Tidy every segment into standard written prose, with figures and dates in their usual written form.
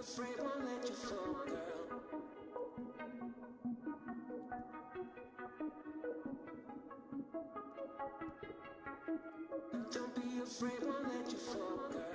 afraid, won't let you fall, girl. Don't be afraid, won't let you fall, girl.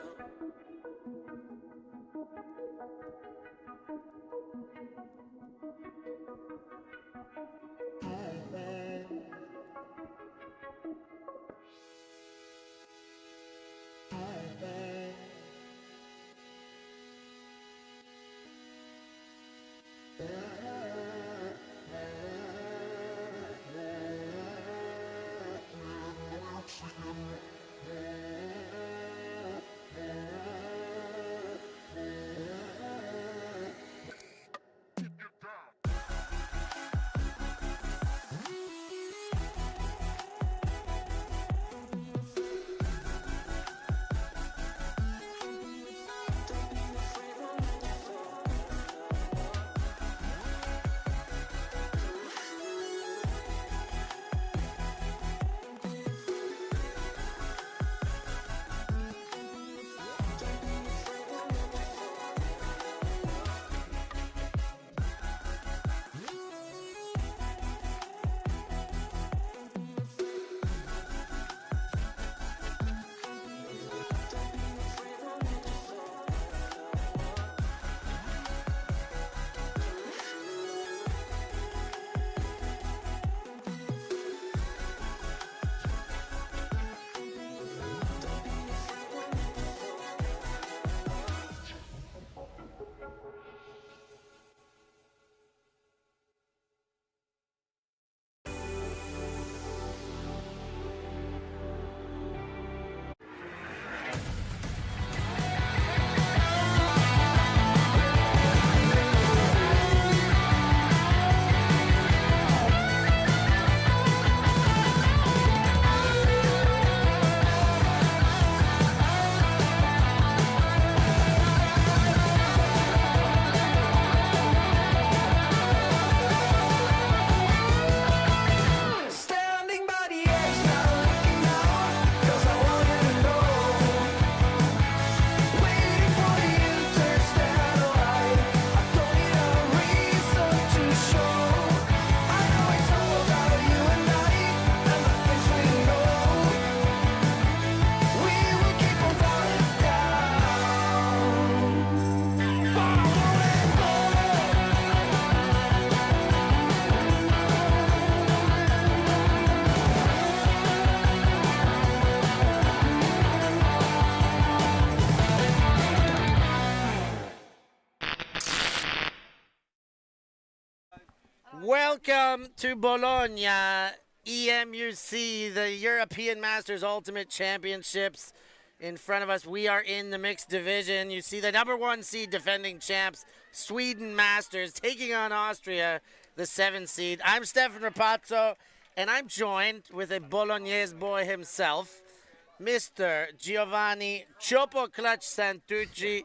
Welcome to Bologna, EMUC, the European Masters Ultimate Championships. In front of us, we are in the mixed division. You see the #1 seed defending champs, Sweden Masters, taking on Austria, the 7th seed. I'm Stefan Rapazzo, and I'm joined with a Bolognese boy himself, Mr. Giovanni Chopo Clutch Santucci.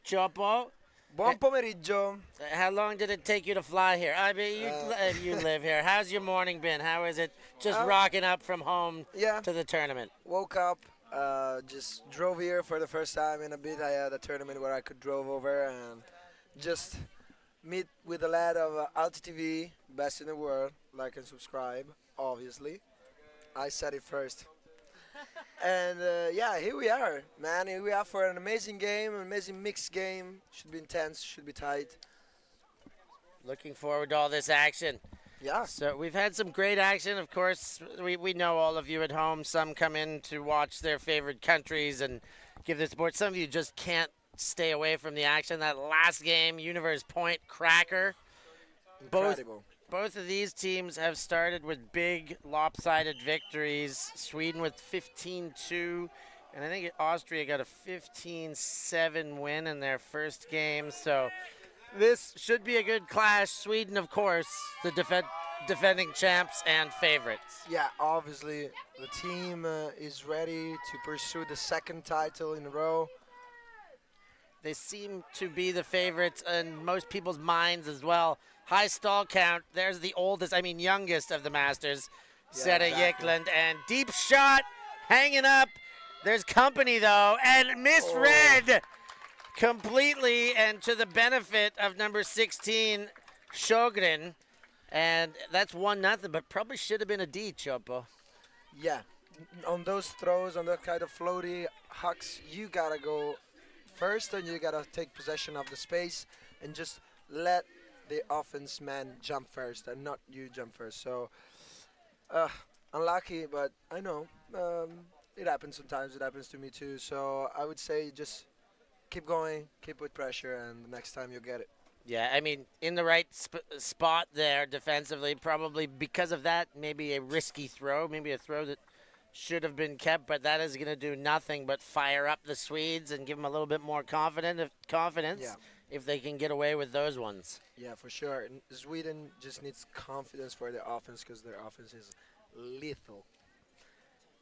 Chopo. Buon pomeriggio. How long did it take you to fly here? I mean, you live here. How's your morning been? How is it just rocking up from home Yeah. to the tournament? Woke up, Just drove here for the first time in a bit. I had a tournament where I could drove over and just meet with a lad of ULTI.TV, best in the world. Like and subscribe, obviously. I said it first. And yeah, here we are, man. Here we are for an amazing game, an amazing mixed game. Should be intense, should be tight. Looking forward to all this action. Yeah. So we've had some great action. Of course, we know all of you at home. Some come in to watch their favorite countries and give their support. Some of you just can't stay away from the action. That last game, Universe Point Cracker. Incredible. Both of these teams have started with big lopsided victories. Sweden with 15-2, and I think Austria got a 15-7 win in their first game. So this should be a good clash. Sweden, of course, the defending champs and favorites. Yeah, obviously the team is ready to pursue the second title in a row. They seem to be the favorites in most people's minds as well. High stall count. There's the youngest of the Masters, Seta Yekland, and deep shot, hanging up. There's company though, and misread completely, and to the benefit of number 16, Sjogren, and that's 1-0. But probably should have been a D, Chopo. Yeah, on those throws, on that kind of floaty hucks, you gotta go first, and you gotta take possession of the space and just let the offense man jump first and not you jump first. So unlucky, but I know it happens sometimes. It happens to me too. So I would say just keep going, keep with pressure, and the next time you'll get it. Yeah, I mean, in the right spot there defensively, probably because of that, maybe a risky throw, maybe a throw that should have been kept, but that is going to do nothing but fire up the Swedes and give them a little bit more confidence if they can get away with those ones. Yeah, for sure. And Sweden just needs confidence for their offense because their offense is lethal.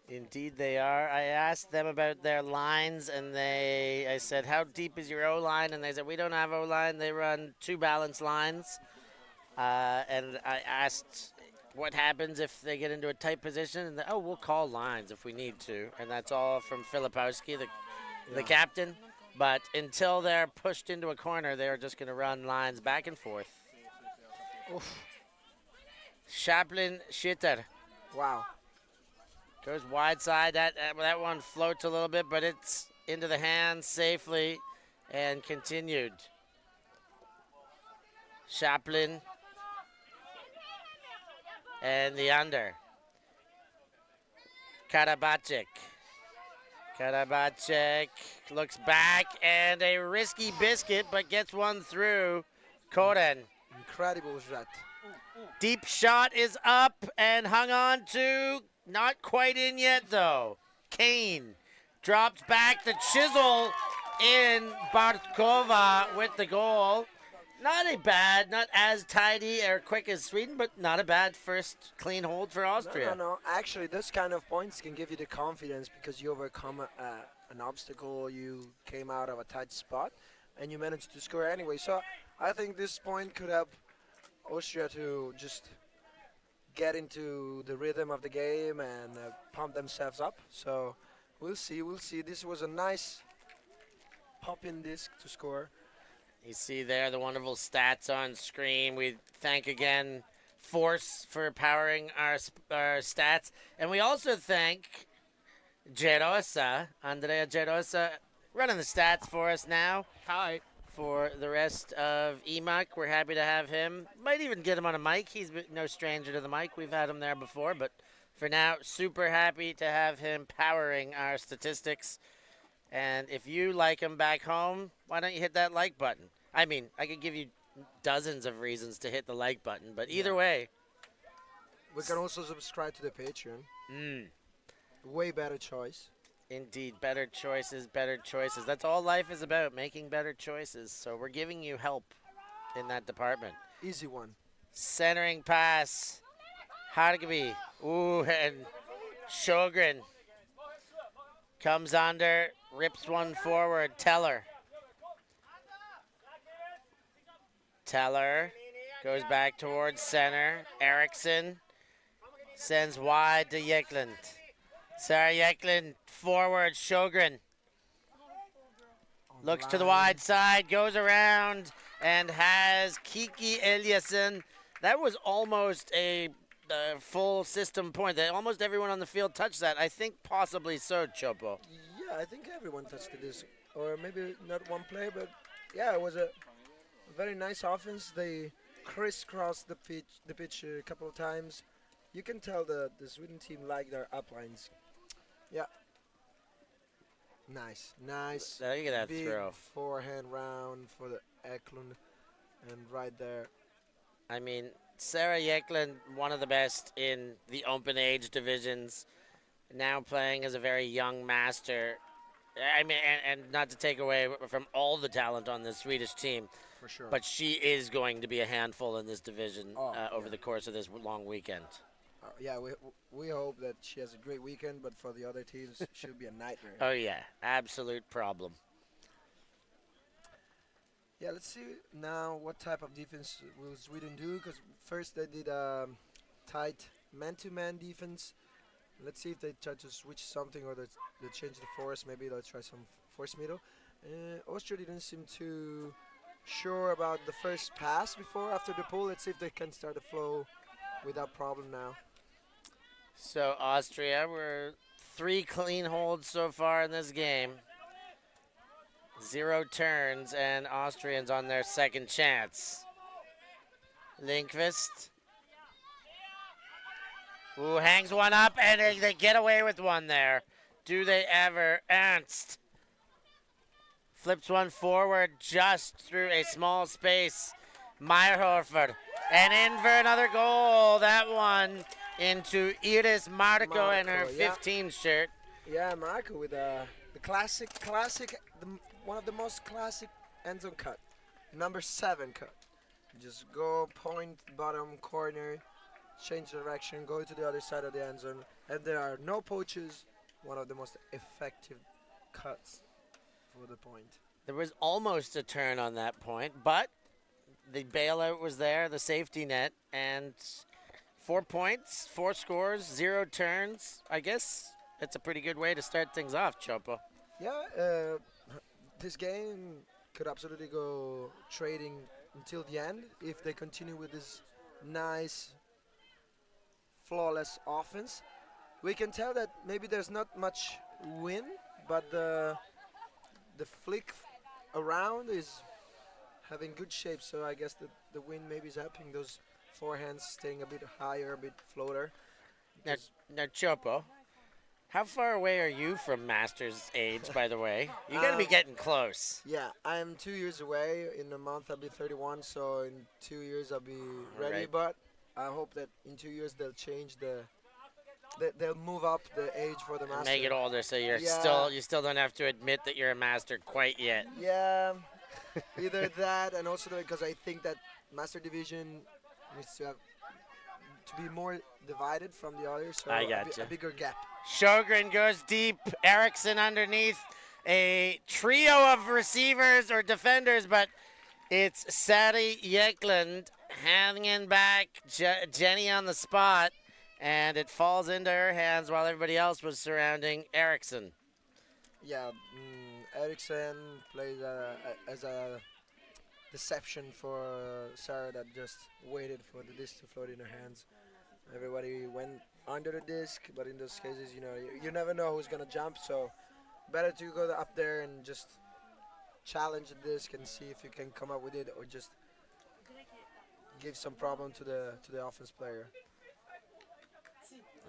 Indeed they are. I asked them about their lines, and I said, how deep is your O-line? And they said, we don't have O-line. They run two balanced lines. And I asked what happens if they get into a tight position. And we'll call lines if we need to. And that's all from Filipowski, the captain. But until they're pushed into a corner, they're just going to run lines back and forth. Oof. Chaplin Schitter. Wow. Goes wide side. That one floats a little bit, but it's into the hands safely and continued. Chaplin and the under. Karabacek. Karabacek looks back, and a risky biscuit, but gets one through. Koren. Incredible shot. Deep shot is up and hung on to. Not quite in yet, though. Kane drops back the chisel in. Bartkova with the goal. Not as tidy or quick as Sweden, but not a bad first clean hold for Austria. No. Actually, those kind of points can give you the confidence because you overcome an obstacle, you came out of a tight spot, and you managed to score anyway. So I think this point could help Austria to just get into the rhythm of the game and pump themselves up. So we'll see. This was a nice pop-in disc to score. You see there the wonderful stats on screen. We thank again Force for powering our stats. And we also thank Gerosa, Andrea Gerosa, running the stats for us now. Hi. For the rest of EMUC, we're happy to have him. Might even get him on a mic. He's no stranger to the mic. We've had him there before. But for now, super happy to have him powering our statistics. And if you like him back home, why don't you hit that like button? I mean, I could give you dozens of reasons to hit the like button, but either way. We can also subscribe to the Patreon. Way better choice. Indeed, better choices, better choices. That's all life is about, making better choices. So we're giving you help in that department. Easy one. Centering pass. Hargby. Ooh, and Sjogren comes under, rips one forward. Teller goes back towards center. Eriksson sends wide to Yekland. Sarah Yekland forward. Sjogren On looks to the line. wide side, goes around, and has Kiki Eliasson. That was almost a full system point. That almost everyone on the field touched that. I think possibly so, Chopo. Yeah, I think everyone touched the disc. Or maybe not one player, but yeah, it was a very nice offense. They crisscrossed the pitch a couple of times. You can tell the Sweden team like their uplines. Yeah. Nice. Look at that Big throw. forehand round for the Eklund. And right there. I mean, Sarah Eklund, one of the best in the open age divisions, now playing as a very young master. I mean, and not to take away from all the talent on the Swedish team, For sure. but she is going to be a handful in this division over yeah. the course of this long weekend. Yeah, we hope that she has a great weekend, but for the other teams, she'll be a nightmare. Oh, yeah, absolute problem. Yeah, let's see now what type of defense will Sweden do. Because first they did tight man-to-man defense. Let's see if they try to switch something or they change the force. Maybe they'll try some force middle. Austria didn't seem too sure about the first pass after the pull. Let's see if they can start the flow without problem now. So Austria, we're 3 clean holds so far in this game. 0 turns, and Austrians on their second chance. Lindqvist. Ooh, hangs one up, and they get away with one there. Do they ever? Ernst flips one forward just through a small space. Meyerhofer, and in for another goal. That one into Iris Marco and her Marco, yeah. 15 shirt. Yeah, Marco with the classic, one of the most classic end zone cut, number 7 cut. Just go point bottom corner, change direction, go to the other side of the end zone, and there are no poaches. One of the most effective cuts for the point. There was almost a turn on that point, but the bailout was there, the safety net, and 4 points, 4 scores, 0 turns. I guess it's a pretty good way to start things off, Chopo. Yeah, this game could absolutely go trading until the end if they continue with this nice, flawless offense. We can tell that maybe there's not much win, but the flick around is having good shape. So I guess the wind maybe is helping those forehands staying a bit higher, a bit floater. Now, Chopo, how far away are you from Masters age, by the way? You're going to be getting close. Yeah, I'm 2 years away. In a month I'll be 31, so in 2 years I'll be ready. Right. But I hope that in 2 years they'll change they'll move up the age for the master. Make it older so you still don't have to admit that you're a master quite yet. Yeah, either that and also because I think that master division needs to be more divided from the others, so I gotcha. a bigger gap. Sjogren goes deep. Eriksson underneath. A trio of receivers or defenders, but it's Sari Eklund hanging back. Jenny on the spot, and it falls into her hands while everybody else was surrounding Eriksson. Yeah, Eriksson plays as a deception for Sarah that just waited for the disc to float in her hands. Everybody went under the disc, but in those cases, you never know who's gonna jump. So better to go up there and just challenge the disc and see if you can come up with it, or just give some problem to the offense player.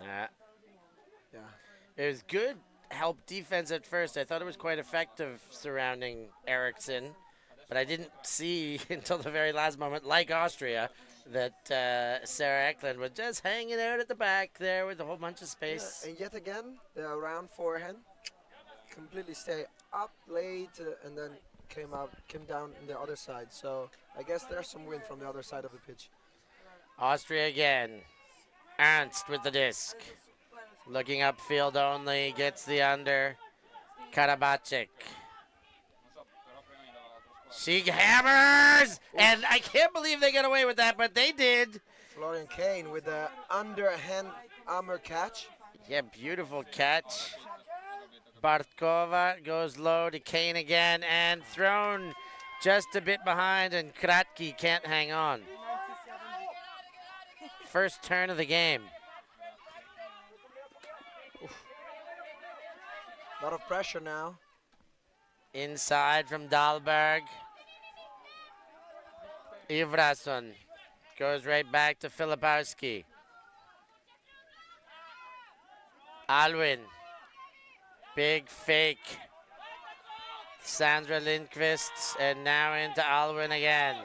Yeah. It was good help defense at first. I thought it was quite effective surrounding Eriksson, but I didn't see until the very last moment, like Austria, that Sarah Eklund was just hanging out at the back there with a whole bunch of space. Yeah, and yet again, the round forehand completely stay up late and then came down on the other side. So I guess there's some wind from the other side of the pitch. Austria again. Ernst with the disc. Looking upfield only, gets the under. Karabacek. She hammers! And I can't believe they got away with that, but they did. Florian Kane with the underhand armor catch. Yeah, beautiful catch. Bartkova goes low to Kane again and thrown just a bit behind, and Kratky can't hang on. First turn of the game. A lot of pressure now. Inside from Dahlberg. Ivrason goes right back to Filipowski. Alwin. Big fake. Sandra Lindqvist, and now into Alwin again.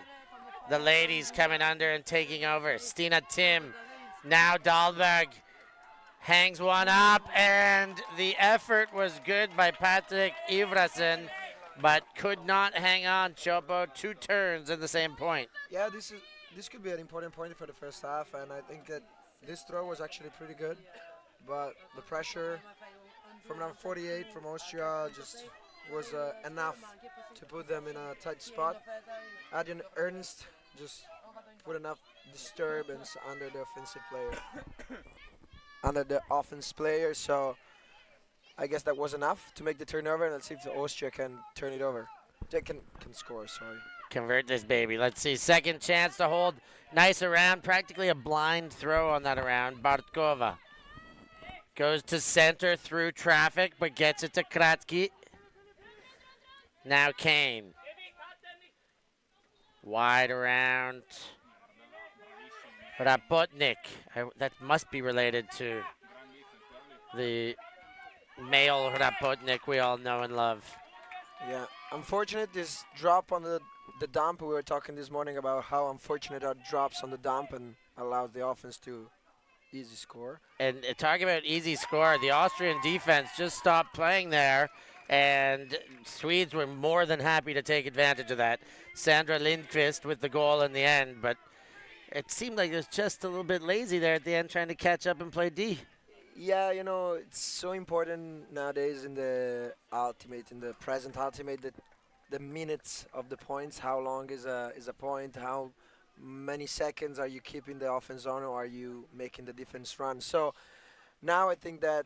The ladies coming under and taking over. Stina Tim. Now Dahlberg hangs one up, and the effort was good by Patrick Ivrason, but could not hang on. Chopo, 2 turns in the same point. Yeah, this could be an important point for the first half, and I think that this throw was actually pretty good, but the pressure from number 48 from Austria just was enough to put them in a tight spot. Adrian Ernst just put enough disturbance under the offensive player. Under the offense player, so I guess that was enough to make the turnover, and let's see if the Austria can turn it over. They can score, sorry. Convert this baby. Let's see. Second chance to hold. Nice around. Practically a blind throw on that around. Bartkova goes to center through traffic, but gets it to Kratky. Now Kane. Wide around. Rapotnik. That must be related to the male Rapotnik we all know and love. Yeah, unfortunate this drop on the dump. We were talking this morning about how unfortunate are drops on the dump and allows the offense to easy score. And talking about easy score, the Austrian defense just stopped playing there, and Swedes were more than happy to take advantage of that. Sandra Lindqvist with the goal in the end, but it seemed like it was just a little bit lazy there at the end, trying to catch up and play D. Yeah, you know, it's so important nowadays in the ultimate, in the present ultimate, that the minutes of the points, how long is a point, how many seconds are you keeping the offense on, or are you making the defense run. So now I think that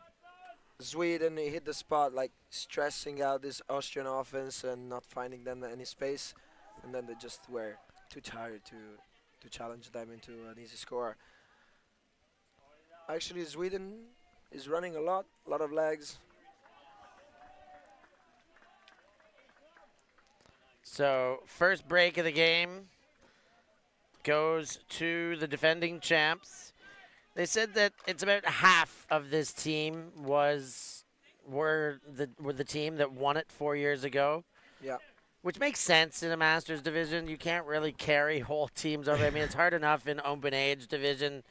Sweden hit the spot, like stressing out this Austrian offense and not finding them any space, and then they just were too tired to challenge them into an easy score. Actually, Sweden is running a lot of legs. So first break of the game goes to the defending champs. They said that it's about half of this team were the team that won it 4 years ago. Yeah. Which makes sense in a Masters division. You can't really carry whole teams over. I mean, it's hard enough in open age division.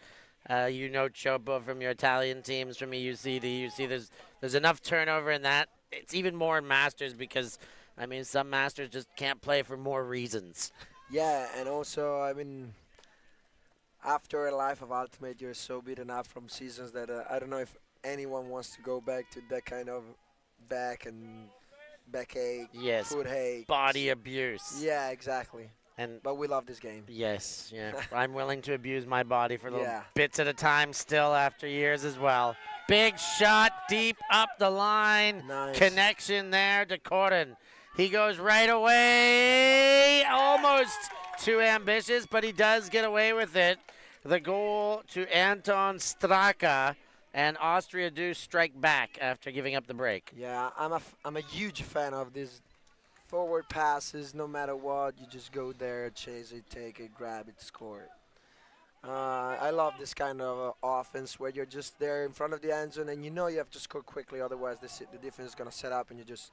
You know Chopo from your Italian teams, from EUC to EUC. There's enough turnover in that. It's even more in Masters because, I mean, some Masters just can't play for more reasons. Yeah, and also, I mean, after a life of Ultimate, you're so beaten up from seasons that I don't know if anyone wants to go back to that kind of backache, Yes, foot ache, body abuse. Yeah, exactly. And but we love this game. yes, yeah. I'm willing to abuse my body for little Yeah. bits at a time still after years as well. Big shot deep up the line. Nice. Connection there to Corin. He goes right away. Almost too ambitious, but he does get away with it. The goal to Anton Straka, and Austria do strike back after giving up the break. Yeah, I'm a huge fan of these forward passes. No matter what, you just go there, chase it, take it, grab it, score it. I love this kind of offense where you're just there in front of the end zone and you know you have to score quickly, otherwise the defense is going to set up and you just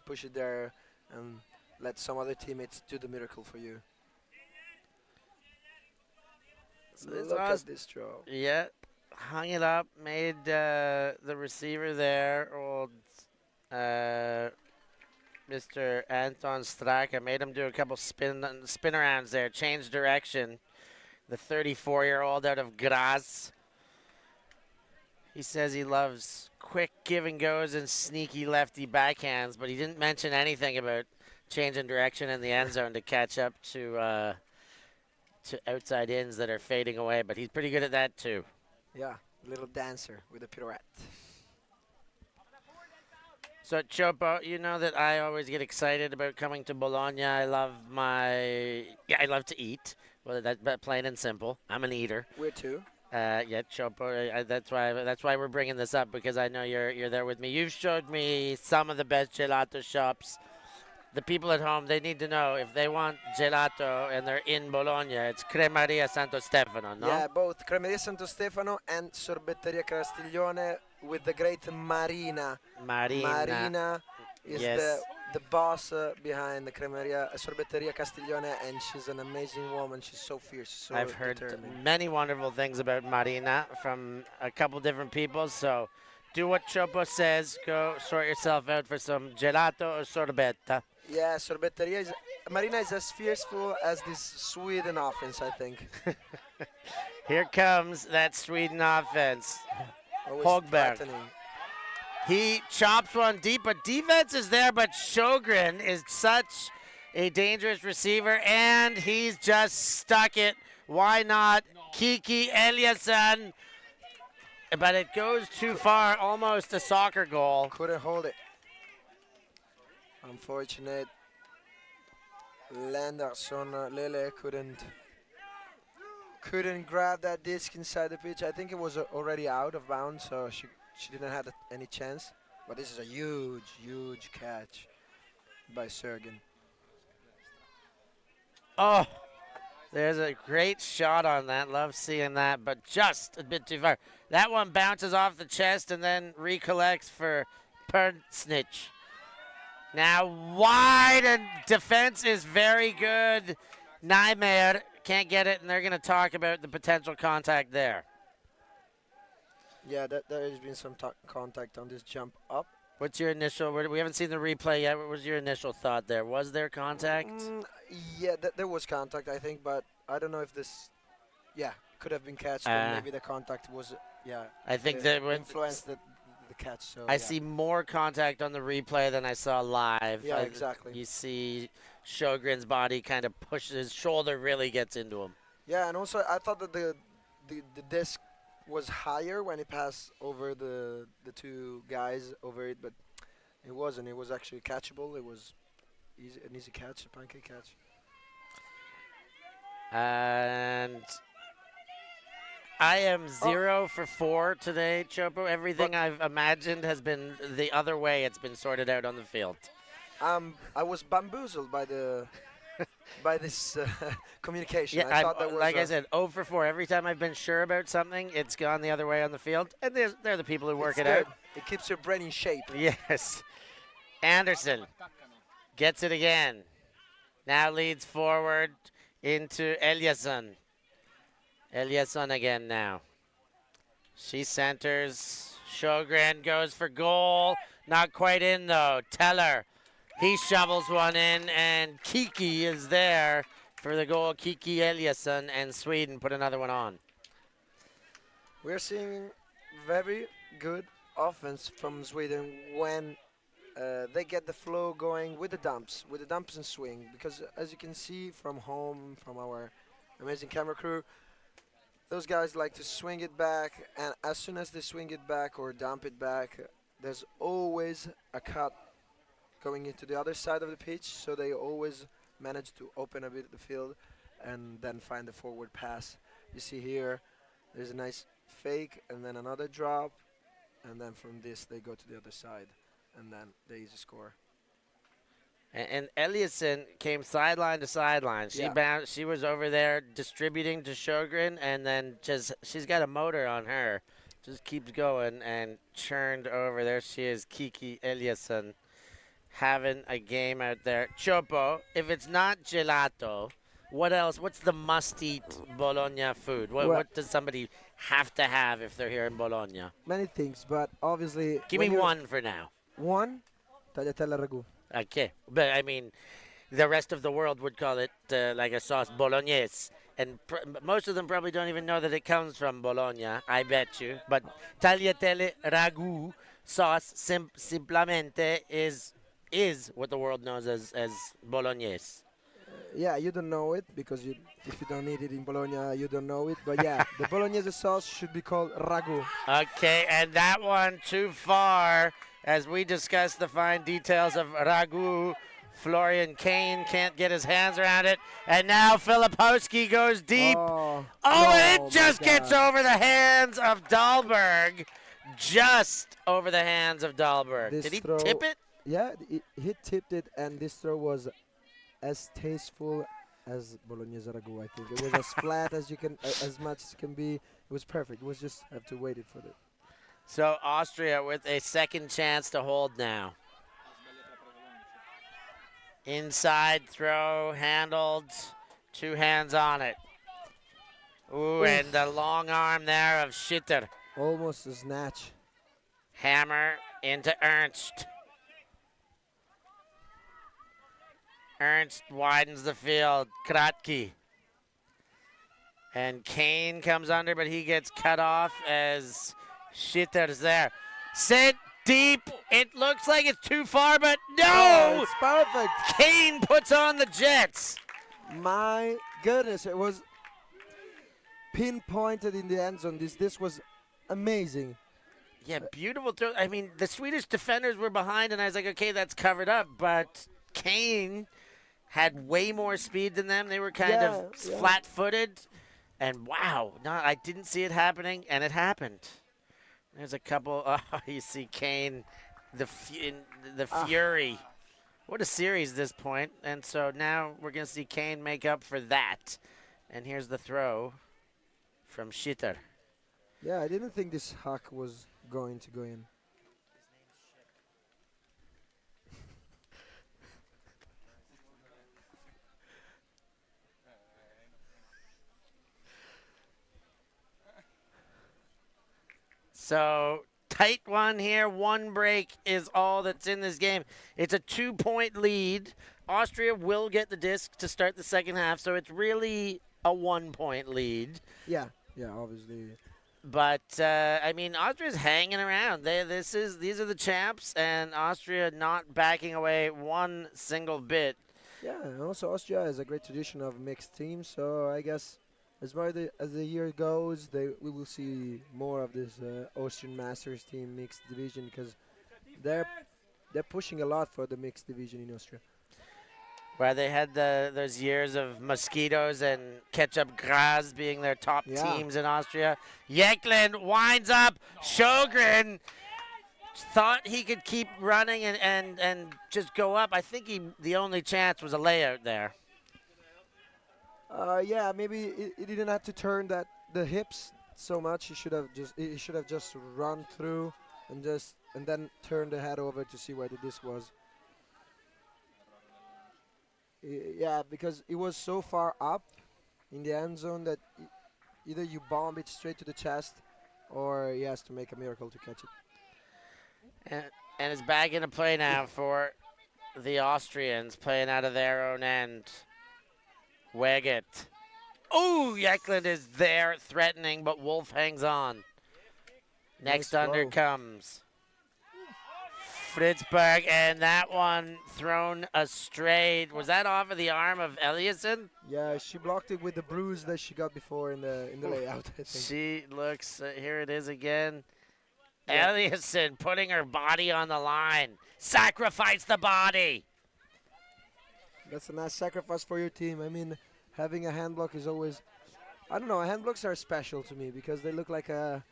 push it there and let some other teammates do the miracle for you. So Look at this draw. Yeah, hung it up, made the receiver there, old Mr. Anton Straka, made him do a couple spin arounds there, change direction. The 34-year-old out of Graz. He says he loves quick give and goes and sneaky lefty backhands, but he didn't mention anything about changing direction in the end zone to catch up to outside ins that are fading away. But he's pretty good at that too. Yeah, little dancer with a pirouette. So, Chopo, you know that I always get excited about coming to Bologna. I love I love to eat. Well, that plain and simple. I'm an eater. Where to? Yeah, Chopo. That's why we're bringing this up because I know you're there with me. You've showed me some of the best gelato shops. The people at home, they need to know if they want gelato and they're in Bologna, it's Cremaria Santo Stefano, no? Yeah, both Cremeria Santo Stefano and Sorbetteria Castiglione with the great Marina. Marina is Yes. the boss behind the Cremeria Sorbetteria Castiglione, and she's an amazing woman. She's so fierce, so I've heard determined. many wonderful things about Marina from a couple different people. So do what Chopo says. Go sort yourself out for some gelato or sorbetta. Yeah, Sorbetteria is Marina is as fearful as this Sweden offense, I think. Here comes that Sweden offense. Always Hogberg. threatening. He chops one deep, but defense is there. But Sjogren is such a dangerous receiver, and he's just stuck it. Why not? Kiki Eliasson. But it goes too far, almost a soccer goal. Couldn't hold it. Unfortunate. Lenderson Lele couldn't grab that disc inside the pitch. I think it was already out of bounds, so she didn't have any chance. But this is a huge catch by Sergen. Oh, there's a great shot on that. Love seeing that, but just a bit too far. That one bounces off the chest and then recollects for Pernsnich. Now wide, and defense is very good. Nijmeijer can't get it, and they're going to talk about the potential contact there. Yeah, there has been some contact on this jump up. What's your initial? We haven't seen the replay yet. What was your initial thought there? Was there contact? Yeah, there was contact, I think, but I don't know if this, could have been catched. But maybe the contact was, I think that influenced the catch. So I see more contact on the replay than I saw live. Yeah, exactly. You see Sjogren's body kind of pushes, his shoulder really gets into him. Yeah, and also I thought that the disc was higher when it passed over the two guys over it, but it wasn't. It was actually catchable. It was an easy catch, a pancake catch. And I am 0 for 4 today, Chopo. Everything I've imagined has been the other way. It's been sorted out on the field. I was bamboozled by the by this communication. Yeah, I thought that was like I said, 0 for 4. Every time I've been sure about something, it's gone the other way on the field. And they're the people who work it out. It keeps your brain in shape. Yes. Anderson gets it again. Now leads forward into Eliasson. Eliasson again now. She centers. Sjogren goes for goal. Not quite in, though. Teller. He shovels one in, and Kiki is there for the goal. Kiki Eliasson, and Sweden put another one on. We're seeing very good offense from Sweden when they get the flow going with the dumps and swing. Because as you can see from home, from our amazing camera crew, those guys like to swing it back, and as soon as they swing it back or dump it back, there's always a cut going into the other side of the pitch, so they always manage to open a bit the field and then find the forward pass. You see here, there's a nice fake and then another drop, and then from this they go to the other side, and then they easy score. And Eliasson came sideline to sideline. She was over there distributing to Sjogren, and then she's got a motor on her. Just keeps going and churned over. There she is, Kiki Eliasson, having a game out there. Chopo, if it's not gelato, what else? What's the must-eat Bologna food? What does somebody have to have if they're here in Bologna? Many things, but obviously... Give me one for now. One, tagliatelle ragu. Okay, but I mean, the rest of the world would call it like a sauce bolognese. And most of them probably don't even know that it comes from Bologna, I bet you. But tagliatelle ragu sauce simplemente is what the world knows as bolognese. Yeah, you don't know it because if you don't eat it in Bologna, you don't know it. But yeah, the bolognese sauce should be called ragu. Okay, and that one too far. as we discuss the fine details of Ragu. Florian Kane can't get his hands around it. And now Filipowski goes deep. Oh, And no, it just my gets God. over the hands of Dahlberg. Just over the hands of Dahlberg. This Did he throw- tip it? Yeah, he tipped it, and this throw was as tasteful as Bologna's ragu. I think it was as flat as you can, as much as can be. It was perfect. It was just have to wait it for it. So Austria with a second chance to hold now. Inside throw, handled, 2 hands on it. Ooh, and the long arm there of Schitter. Almost a snatch. Hammer into Ernst. Ernst widens the field. Kratky. And Kane comes under, but he gets cut off as Schitter's there. Sit deep. It looks like it's too far, but Oh, no! it's perfect. Kane puts on the Jets. My goodness, it was pinpointed in the end zone. This was amazing. Yeah, beautiful throw. I mean, the Swedish defenders were behind, and I was like, okay, that's covered up. But Kane had way more speed than them. They were kind of Yeah. flat-footed. And wow, no, I didn't see it happening, and it happened. There's a couple. Oh, you see Kane, the fury. What a series this point. And so now we're going to see Kane make up for that. And here's the throw from Schitter. Yeah, I didn't think this huck was going to go in. So tight one here. 1 break is all that's in this game. It's a 2-point lead. Austria will get the disc to start the second half, so it's really a 1-point lead. Yeah, obviously. But I mean, Austria's hanging around. These are the champs, and Austria not backing away one single bit. Yeah, and also Austria has a great tradition of mixed teams, so I guess as the year goes, we will see more of this Austrian Masters team mixed division because they're pushing a lot for the mixed division in Austria. Where they had those years of Mosquitoes and Ketchup Graz being their top teams in Austria. Yeklin winds up. Sjogren thought he could keep running and just go up. I think the only chance was a layout there. Yeah, maybe he didn't have to turn the hips so much. He should have just run through and then turn the head over to see where the disc was. Yeah, because it was so far up in the end zone that either you bomb it straight to the chest or he has to make a miracle to catch it. And it's back into play now for the Austrians, playing out of their own end. Weget. Oh, Yeklin is there threatening, but Wolf hangs on. Next Nice under throw. comes Fritzberg, and that one thrown astray. Was that off of the arm of Eliasson? Yeah, she blocked it with the bruise that she got before in the layout, I think. She looks, here it is again. Yeah. Eliasson putting her body on the line. Sacrifice the body. That's a nice sacrifice for your team. I mean, having a hand block is always, I don't know, hand blocks are special to me because they look like a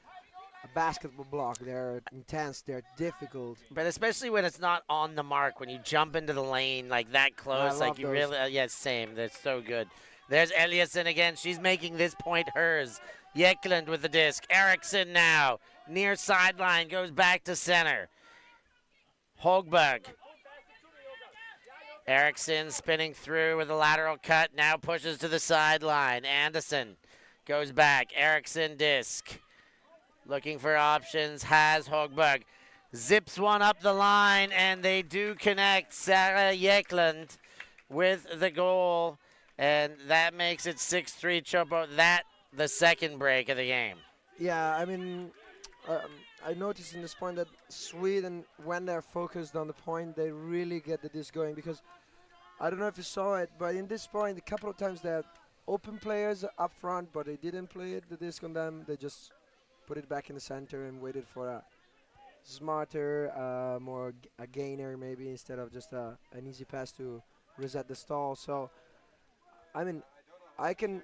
basketball block. They're intense, they're difficult. But especially when it's not on the mark, when you jump into the lane like that close, like love you those. really, yeah, same. That's so good. There's Eliasson again. She's making this point hers. Yeklund with the disc. Eriksson now, near sideline, goes back to center. Hogberg. Eriksson spinning through with a lateral cut, now pushes to the sideline. Anderson goes back. Eriksson disc. Looking for options, has Hogberg. Zips one up the line, and they do connect. Sarah Yeklund with the goal, and that makes it 6-3 Chopo. That, the second break of the game. Yeah, I mean, I noticed in this point that Sweden, when they're focused on the point, they really get the disc going because I don't know if you saw it, but in this point, a couple of times they had open players up front, but they didn't play the disc on them. They just put it back in the center and waited for a smarter, more a gainer maybe instead of just an easy pass to reset the stall. So I mean, I can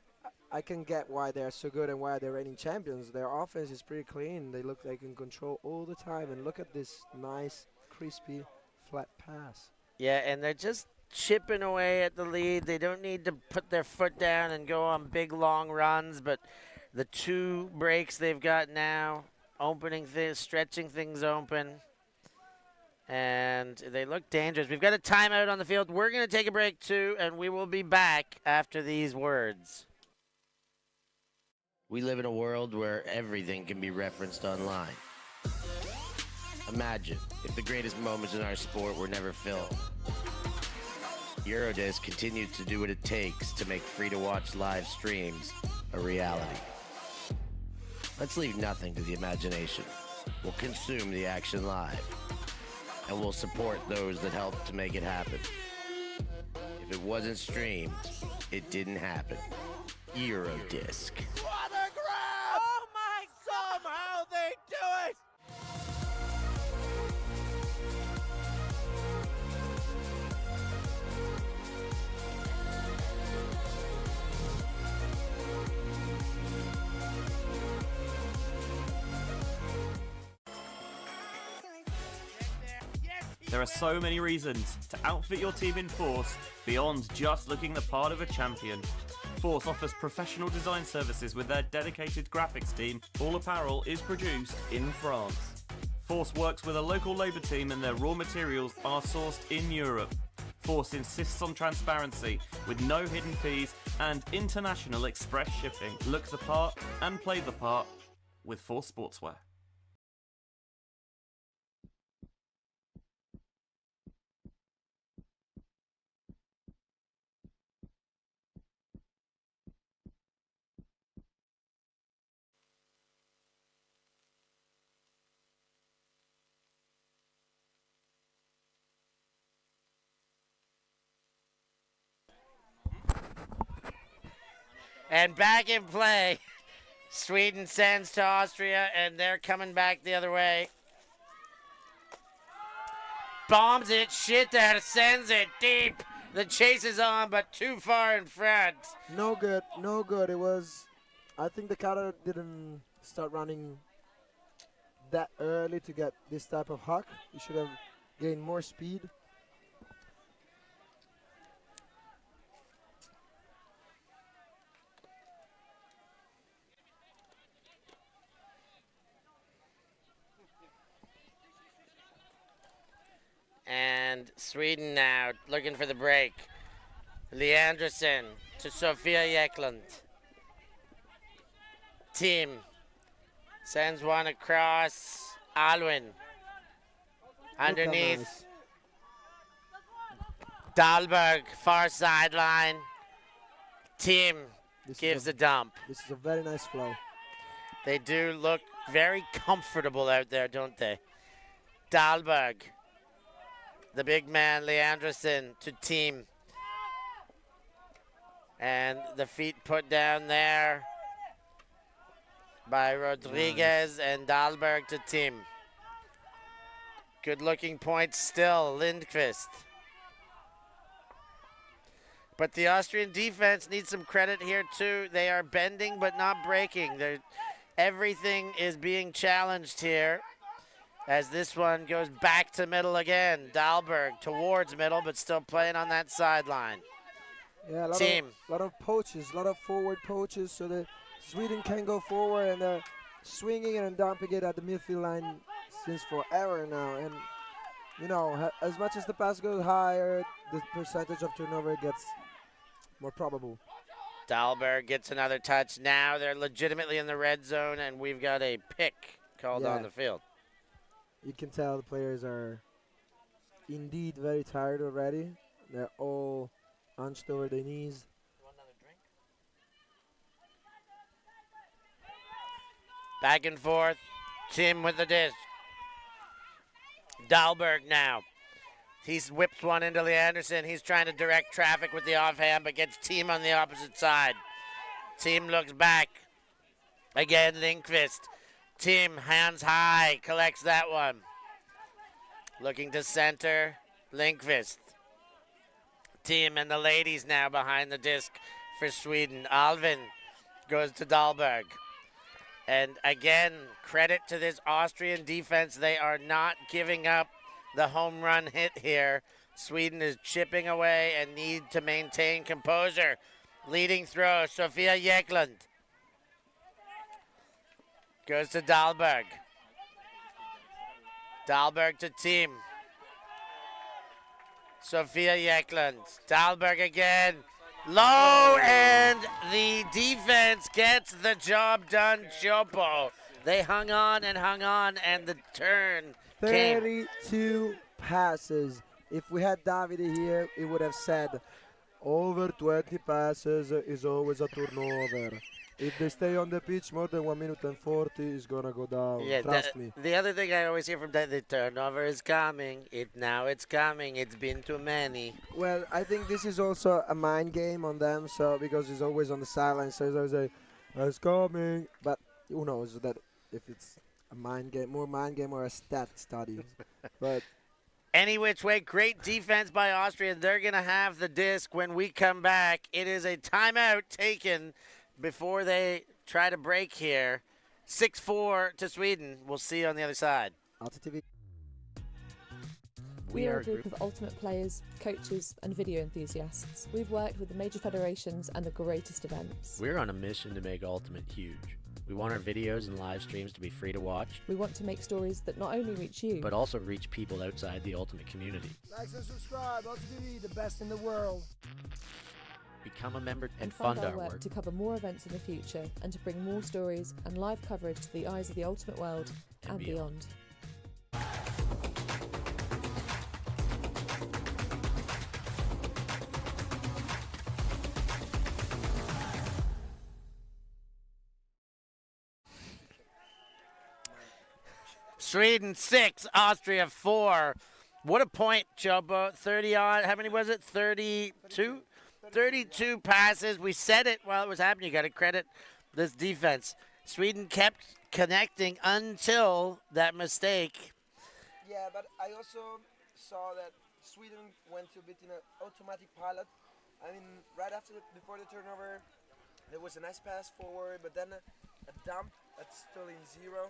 I can get why they're so good and why they're reigning champions. Their offense is pretty clean. They look like in control all the time. And look at this nice, crispy, flat pass. Yeah, and they're just chipping away at the lead. They don't need to put their foot down and go on big, long runs, but the 2 breaks they've got now, opening things, stretching things open, and they look dangerous. We've got a timeout on the field. We're going to take a break, too, and we will be back after these words. We live in a world where everything can be referenced online. Imagine if the greatest moments in our sport were never filmed. Eurodisc continues to do what it takes to make free-to-watch live streams a reality. Let's leave nothing to the imagination. We'll consume the action live, and we'll support those that help to make it happen. If it wasn't streamed, it didn't happen. Eurodisc. Oh my God! Somehow they do it! There are so many reasons to outfit your team in Force beyond just looking the part of a champion. Force offers professional design services with their dedicated graphics team. All apparel is produced in France. Force works with a local labour team and their raw materials are sourced in Europe. Force insists on transparency with no hidden fees and international express shipping. Look the part and play the part with Force Sportswear. And back in play. Sweden sends to Austria, and they're coming back the other way. Bombs it, shit there, sends it deep. The chase is on, but too far in front. No good, no good. It was, I think the kata didn't start running that early to get this type of huck. He should have gained more speed. And Sweden now looking for the break. Leanderson to Sofia Eklund. Team sends one across. Alwyn underneath. Dahlberg, far sideline. Team gives a dump. This is a very nice flow. They do look very comfortable out there, don't they? Dahlberg. The big man, Leanderson, to Team. And the feet put down there by Rodriguez and Dahlberg to Team. Good looking point still, Lindqvist. But the Austrian defense needs some credit here too. They are bending but not breaking. Everything is being challenged here. As this one goes back to middle again. Dahlberg towards middle, but still playing on that sideline. Yeah, a lot of poaches, a lot of forward poaches, so that Sweden can go forward, and they're swinging and dumping it at the midfield line since forever now. And you know, as much as the pass goes higher, the percentage of turnover gets more probable. Dahlberg gets another touch. Now they're legitimately in the red zone, and we've got a pick called on the field. You can tell the players are indeed very tired already. They're all hunched over their knees. You want another drink? Back and forth. Tim with the disc. Dahlberg now. He's whipped one into Leanderson. He's trying to direct traffic with the offhand, but gets Team on the opposite side. Team looks back. Again, Lindqvist. Team, hands high, collects that one. Looking to center, Linkvist. Team and the ladies now behind the disc for Sweden. Alvin goes to Dahlberg. And again, credit to this Austrian defense. They are not giving up the home run hit here. Sweden is chipping away and need to maintain composure. Leading throw, Sofia Jäklund. Goes to Dahlberg. Dahlberg to team. Sofia Jäklund. Dahlberg again. Low, and the defense gets the job done, Chopo. They hung on, and the turn came. 32 passes. If we had Davide here, he would have said, over 20 passes is always a turnover. If they stay on the pitch more than 1 minute and 40, it's going to go down. Yeah, Trust me. The other thing I always hear from that, the turnover is coming. Now it's coming. It's been too many. Well, I think this is also a mind game on them, so because he's always on the sideline, so he's always like, it's coming. But who knows that if it's a mind game, more mind game or a stat study. But any which way, great defense by Austria. They're going to have the disc when we come back. It is a timeout taken before they try to break here. 6-4 to Sweden. We'll see you on the other side. ULTI.TV. We are a group of ultimate players, coaches and video enthusiasts. We've worked with the major federations and the greatest events. We're on a mission to make Ultimate huge. We want our videos and live streams to be free to watch, We want to make stories that not only reach you, but also reach people outside the Ultimate community. Like and subscribe. ULTI.TV, the best in the world. Become a member and fund fund our work to cover more events in the future and to bring more stories and live coverage to the eyes of the ultimate world and beyond. Sweden 6, Austria 4. What a point, Chobo. 30 on, how many was it? 32? 32 passes. We said it while it was happening. You got to credit this defense. Sweden kept connecting until that mistake. Yeah, but I also saw that Sweden went to a bit in an automatic pilot. I mean, right after, before the turnover, there was a nice pass forward, but then a dump that's still in zero.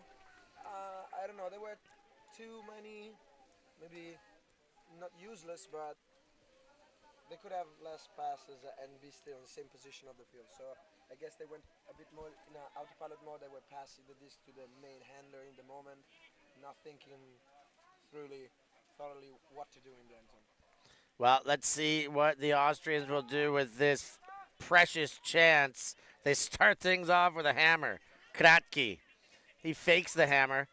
I don't know, there were too many, maybe not useless, but they could have less passes and be still in the same position of the field. So I guess they went a bit more in an autopilot mode. They were passing the disc to the main handler in the moment, not thinking thoroughly what to do in the end zone. Well, let's see what the Austrians will do with this precious chance. They start things off with a hammer. Kratky. He fakes the hammer.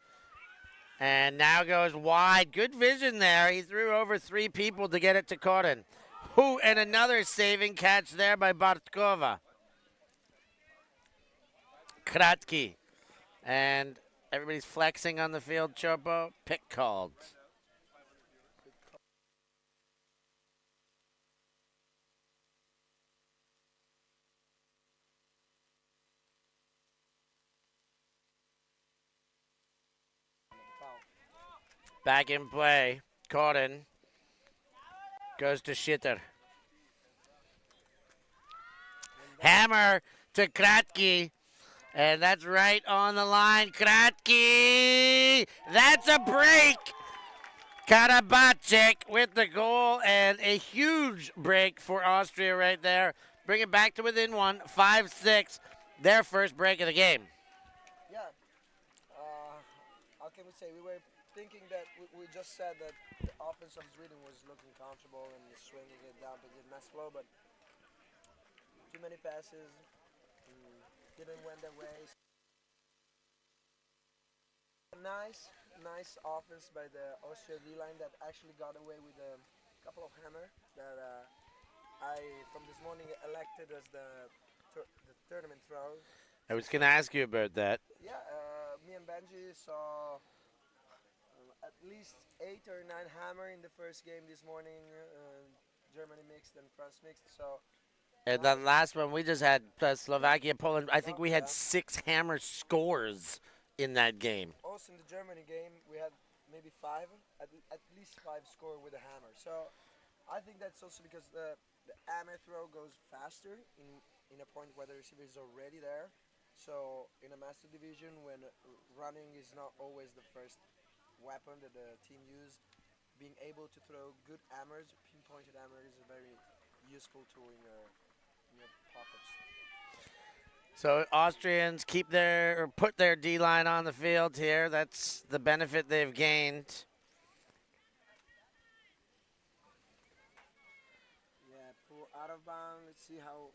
And now goes wide. Good vision there. He threw over 3 people to get it to Koren. Who, and another saving catch there by Bartkova. Kratky. And everybody's flexing on the field, Chopo. Pick called. Back in play. Koren goes to Schitter. Hammer to Kratky. And that's right on the line. Kratky! That's a break! Karabacek with the goal, and a huge break for Austria right there. Bring it back to within 1, 5-6. Their first break of the game. Yeah. How can we say? We were thinking that we just said that the offense of Sweden was looking comfortable and swinging it down to the nice flow, but too many passes didn't went their way. Nice offense by the Austrian D-line that actually got away with a couple of hammer that I, from this morning, elected as the tournament throw. I was going to ask you about that. Yeah, me and Benji saw at least 8 or 9 hammer in the first game this morning. Germany mixed and France mixed. So. And the last one, we just had Slovakia, Poland. I think we had 6 hammer scores in that game. Also in the Germany game, we had maybe five, at least five score with a hammer. So I think that's also because the hammer throw goes faster in a point where the receiver is already there. So in a master division, when running is not always the first weapon that the team use, being able to throw good hammers, pinpointed hammers, is a very useful tool in your pockets. So Austrians put their D-line on the field here. That's the benefit they've gained. Yeah, pull out of bounds. Let's see how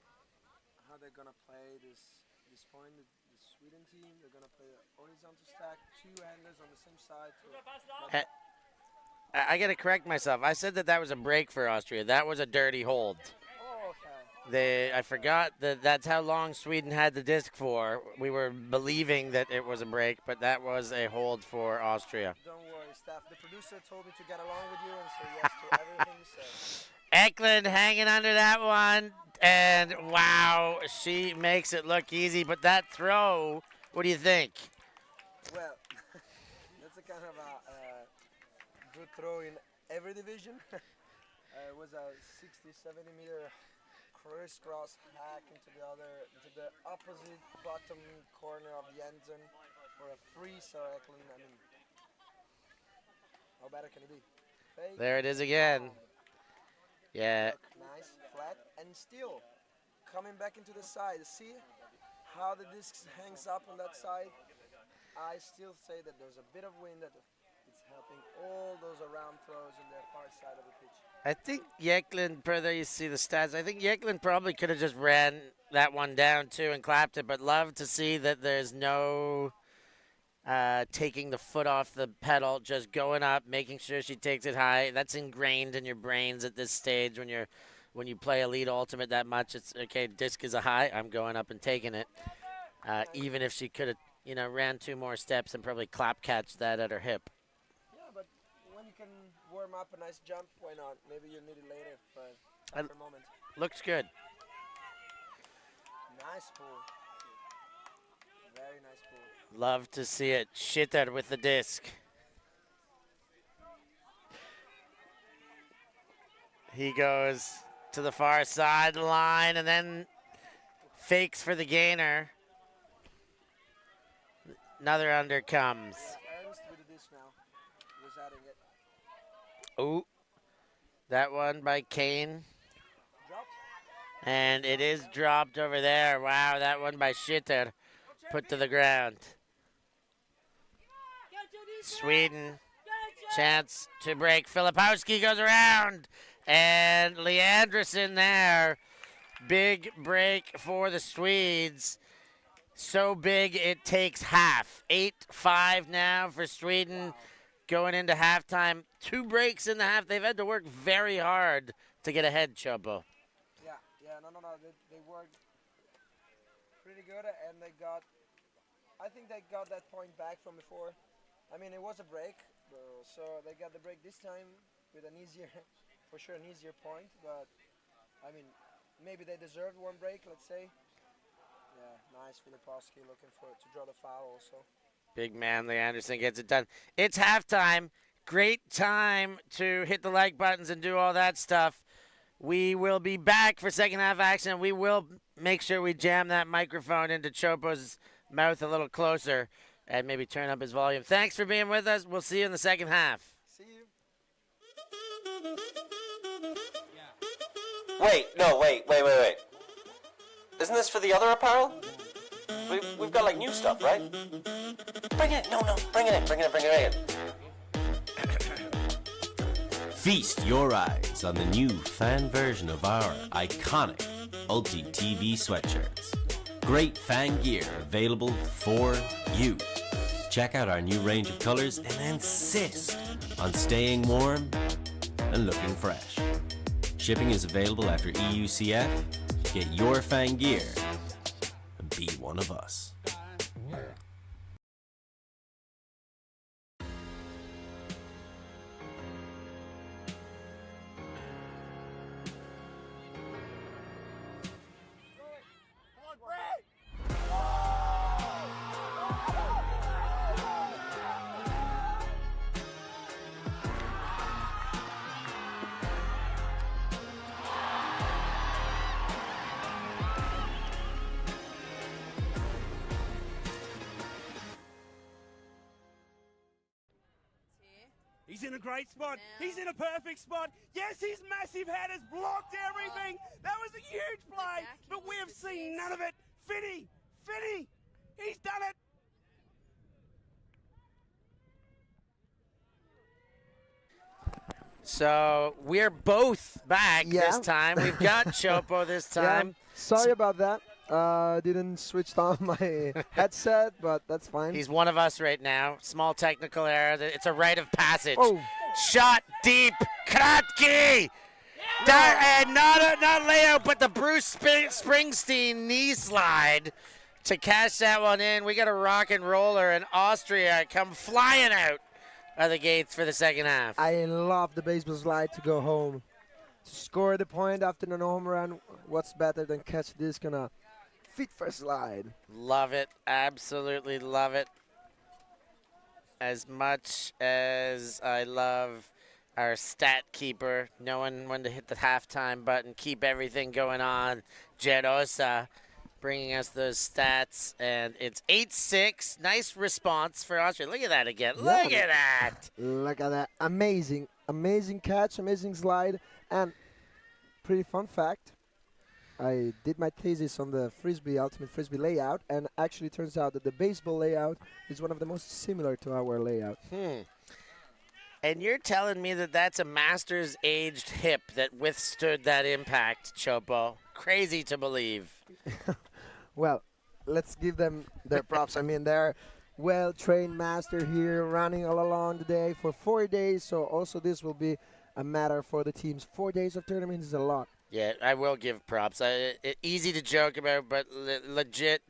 they're gonna play this point. The Sweden team, they're gonna play a horizontal stack, two handlers on the same side. I got to correct myself. I said that was a break for Austria. That was a dirty hold. Oh, okay. I forgot that's how long Sweden had the disc for. We were believing that it was a break, but that was a hold for Austria. Don't worry, Steph. The producer told me to get along with you and say yes to everything you said. Eklund hanging under that one, and wow, she makes it look easy. But that throw, what do you think? Well, that's a kind of a good throw in every division. It was a 60, 70 meter crisscross hack into the opposite bottom corner of the end zone for a free Sarah Eklund. I mean, how better can it be? Fake. There it is again. Yeah. Nice, flat, and still coming back into the side. See how the disc hangs up on that side? I still say that there's a bit of wind that it's helping all those around throws in the far side of the pitch. I think Yeklin, per there you see the stats, I think Yeklin probably could have just ran that one down too and clapped it, but love to see that there's no taking the foot off the pedal, just going up, making sure she takes it high. That's ingrained in your brains at this stage when you play Elite Ultimate that much. It's okay, disc is a high, I'm going up and taking it. Even if she could have, ran 2 more steps and probably clap catch that at her hip. Yeah, but when you can warm up a nice jump, why not? Maybe you'll need it later, but for a moment. Looks good. Nice pull. Very nice pull. Love to see it. Shitter with the disc. He goes to the far sideline and then fakes for the gainer. Another under comes. Ernst with the disc now. Was adding it. Ooh. That one by Kane. Dropped. And it is dropped over there. Wow, that one by Shitter. Put to the ground. Sweden. Chance to break. Filipowski goes around. And Leanderson there. Big break for the Swedes. So big it takes half. 8-5 now for Sweden going into halftime. 2 breaks in the half. They've had to work very hard to get ahead, Chopo. Yeah, no. They worked pretty good, and I think they got that point back from before. I mean, it was a break, so they got the break this time with for sure an easier point, but I mean, maybe they deserved 1 break, let's say. Yeah, nice Filipowski looking to draw the foul also. Big man Lee Anderson gets it done. It's halftime. Great time to hit the like buttons and do all that stuff. We will be back for second half action. We will make sure we jam that microphone into Chopo's mouth a little closer and maybe turn up his volume. Thanks for being with us. We'll see you in the second half. See you. Wait. Isn't this for the other apparel? We've got like new stuff, right? Bring it. No. Bring it in. Feast your eyes on the new fan version of our iconic ULTI.TV sweatshirts. Great fan gear available for you. Check out our new range of colors and insist on staying warm and looking fresh. Shipping is available after EUCF. Get your fan gear and be one of us. a great spot. He's in a perfect spot. Yes, his massive head has blocked everything. That was a huge play, but we have seen none of it. Finny, he's done it. So we're both back Yeah. this time. We've got Chopo this time. Yeah, sorry about that. Didn't switch on my headset, but that's fine. He's one of us right now. Small technical error. It's a rite of passage. Oh. Shot deep. Kratky. And not layout, but the Bruce Springsteen knee slide to cash that one in. We got a rock and roller, and Austria come flying out of the gates for the second half. I love the baseball slide to go home. To score the point after an home run, what's better than catch this kind of feet first slide? Love it. Absolutely love it. As much as I love our stat keeper, knowing when to hit the halftime button, keep everything going on. Jerosa bringing us those stats, and it's 8-6. Nice response for Austria. Look at that again. Yeah. Look at that. Look at that. Amazing. Amazing catch, amazing slide, and pretty fun fact. I did my thesis on the Frisbee, ultimate Frisbee layout, and actually turns out that the baseball layout is one of the most similar to our layout. And you're telling me that that's a Masters aged hip that withstood that impact, Chopo. Crazy to believe. Well, let's give them their props. I mean, they're well-trained master here, running all along the day for 4 days. So also this will be a matter for the teams. 4 days of tournaments is a lot. Yeah, I will give props. Easy to joke about, but legit,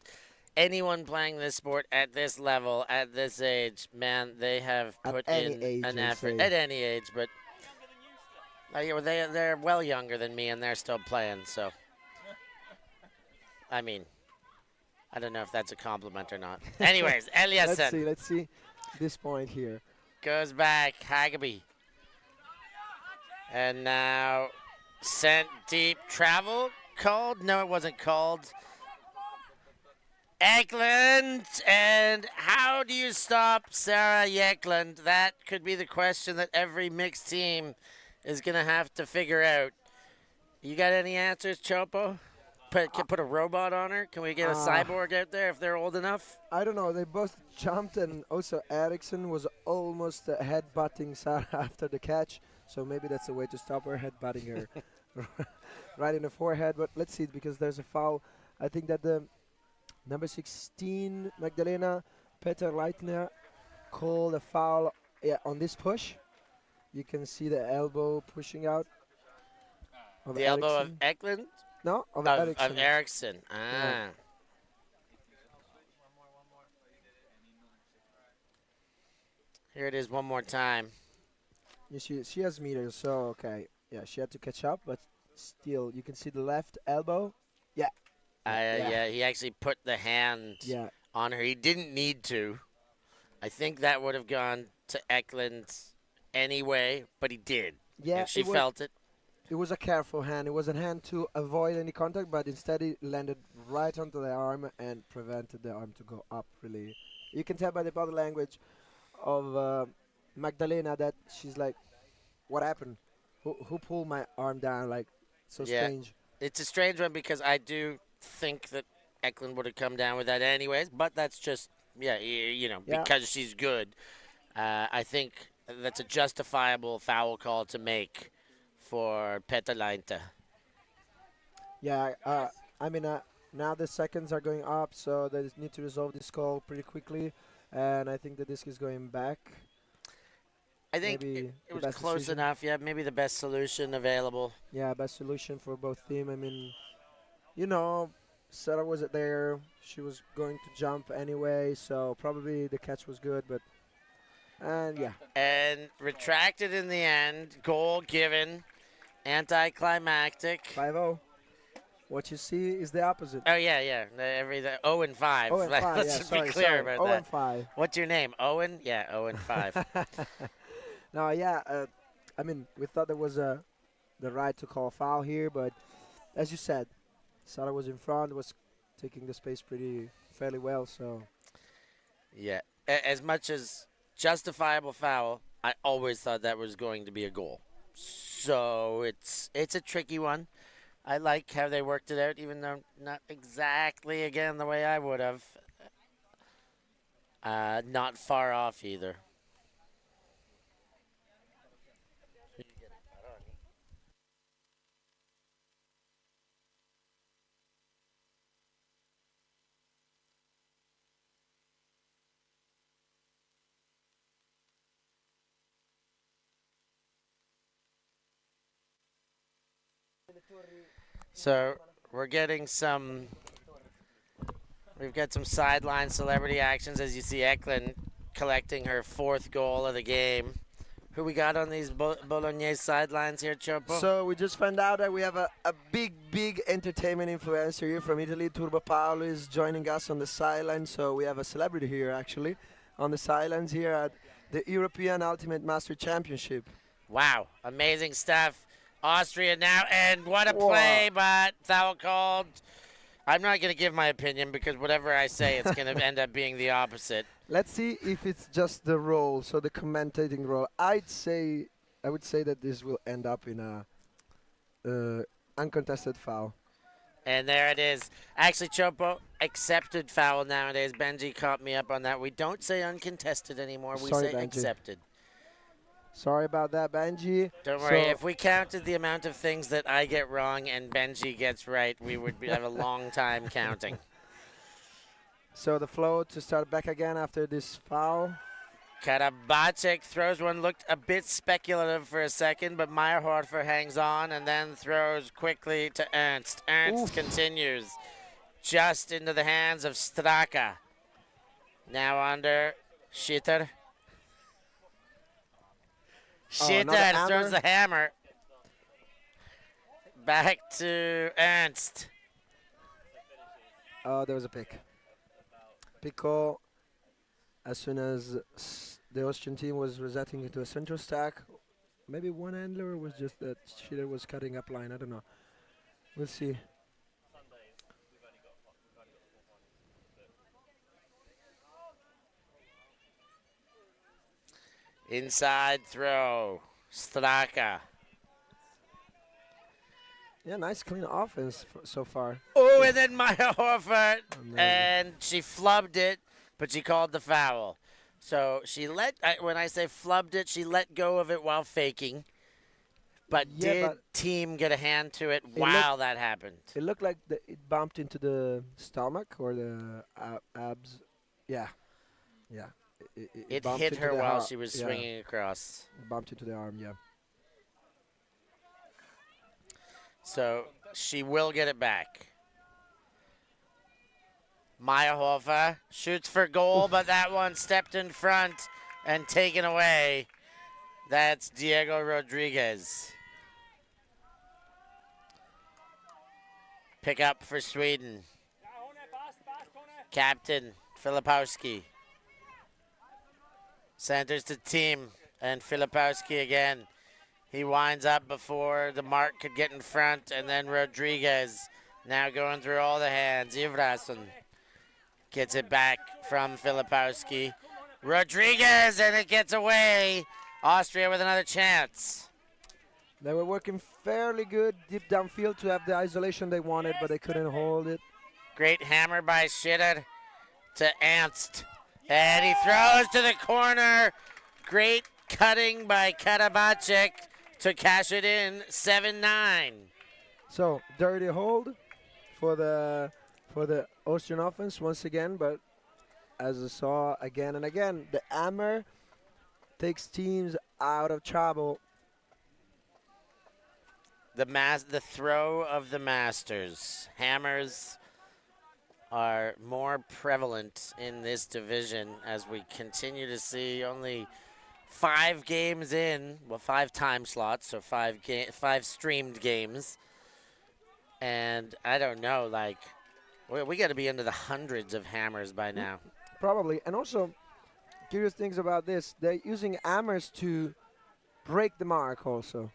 anyone playing this sport at this level, at this age, man, they have At put any in age, an I effort. say. At any age, but yeah, well, they're well younger than me, and they're still playing. So, I mean, I don't know if that's a compliment or not. Anyways, Eliasson Let's see this point here. goes back. Hagaby. And now sent deep. Travel called? No, it wasn't called. Eklund. And how do you stop Sarah Eklund? That could be the question that every mixed team is going to have to figure out. You got any answers, Chopo? Put a robot on her? Can we get a cyborg out there if they're old enough? I don't know. They both jumped, and also Eriksson was almost headbutting Sarah after the catch. So maybe that's a way to stop her headbutting her right in the forehead. But let's see, because there's a foul. I think that the number 16, Magdalena Peter-Leitner, called a foul on this push. You can see the elbow pushing out. The elbow of Eklund? No, of Of Eriksson. Eriksson. Ah. Yeah. Here it is one more time. You see, she has meters, so okay. Yeah, she had to catch up, but still, you can see the left elbow. Yeah. Yeah, he actually put the hand Yeah. on her. He didn't need to. I think that would have gone to Eklund anyway, but he did. Yeah, And she it was- felt it. It was a careful hand. It was a hand to avoid any contact, but instead it landed right onto the arm and prevented the arm to go up, really. You can tell by the body language of Magdalena that she's like, what happened? Who pulled my arm down? Like, so Yeah. strange. It's a strange one because I do think that Eklund would have come down with that anyways, but that's just, Yeah. because she's good. I think that's a justifiable foul call to make for Peter-Leitner. Yeah, I mean, now the seconds are going up, so they need to resolve this call pretty quickly. And I think the disc is going back. I think Maybe it the was best close decision. enough. Yeah, maybe the best solution available. Yeah, best solution for both team. I mean, Sarah wasn't there. She was going to jump anyway, so probably the catch was good. And yeah. And retracted in the end. Goal given. Anticlimactic. 5-0. What you see is the opposite. Oh, yeah. 0 and 5. 0 and 5, Let's yeah, just sorry, be clear sorry. about 0 that. and 5. What's your name? Owen? Yeah, 0 and 5. No, yeah. I mean, we thought there was the right to call foul here, but as you said, Sarah was in front, was taking the space fairly well. So Yeah. As much as justifiable foul, I always thought that was going to be a goal. So it's a tricky one. I like how they worked it out, even though not exactly, again, the way I would have. Not far off either. So we're getting we've got some sideline celebrity actions as you see Eklund collecting her 4th goal of the game. Who we got on these Bolognese sidelines here, Chopo? So we just found out that we have a big entertainment influencer here from Italy. Turbo Paolo is joining us on the sideline. So we have a celebrity here actually on the sidelines here at the European Ultimate Master Championship. Wow, amazing stuff. Austria now, and what a play, but foul called. I'm not going to give my opinion because whatever I say, it's going to end up being the opposite. Let's see if it's just the role, so the commentating role. I would say that this will end up in a uncontested foul. And there it is. Actually, Chopo, accepted foul nowadays. Benji caught me up on that. We don't say uncontested anymore. We say Benji. accepted. Sorry about that, Benji. Don't worry. If we counted the amount of things that I get wrong and Benji gets right, we would have a long time counting. So the flow to start back again after this foul. Karabacek throws one, looked a bit speculative for a second, but Meyerhofer hangs on and then throws quickly to Ernst. Ernst continues just into the hands of Straka. Now under Schitter. Schitter throws the hammer. Back to Ernst. Oh, there was a pick. Pico, as soon as the Austrian team was resetting into a central stack, maybe one handler was just that Schitter was cutting up line. I don't know. We'll see. Inside throw. Straka. Yeah, nice clean offense so far. Oh, and then Meyerhofer, and she flubbed it, but she called the foul. So she when I say flubbed it, she let go of it while faking. But did team get a hand to it while that happened? It looked like it bumped into the stomach or the abs. Yeah. Yeah. It hit her while she was swinging across. It bumped into the arm, yeah. So she will get it back. Meyerhofer shoots for goal, but that one stepped in front and taken away. That's Diego Rodriguez. Pick up for Sweden. Captain Filipowski. Centers to team, and Filipowski again. He winds up before the mark could get in front, and then Rodriguez now going through all the hands. Ivrason gets it back from Filipowski. Rodriguez, and it gets away. Austria with another chance. They were working fairly good deep downfield to have the isolation they wanted, but they couldn't hold it. Great hammer by Schitter to Ernst. And he throws to the corner. Great cutting by Karabacek to cash it in, 7-9. So, dirty hold for the Austrian offense once again, but as I saw again and again, the hammer takes teams out of trouble. The throw of the masters. Hammers are more prevalent in this division as we continue to see only 5 games in, well, 5 time slots, so 5 streamed games. And I don't know, like, we got to be into the hundreds of hammers by now. Probably. And also, curious things about this, they're using hammers to break the mark also.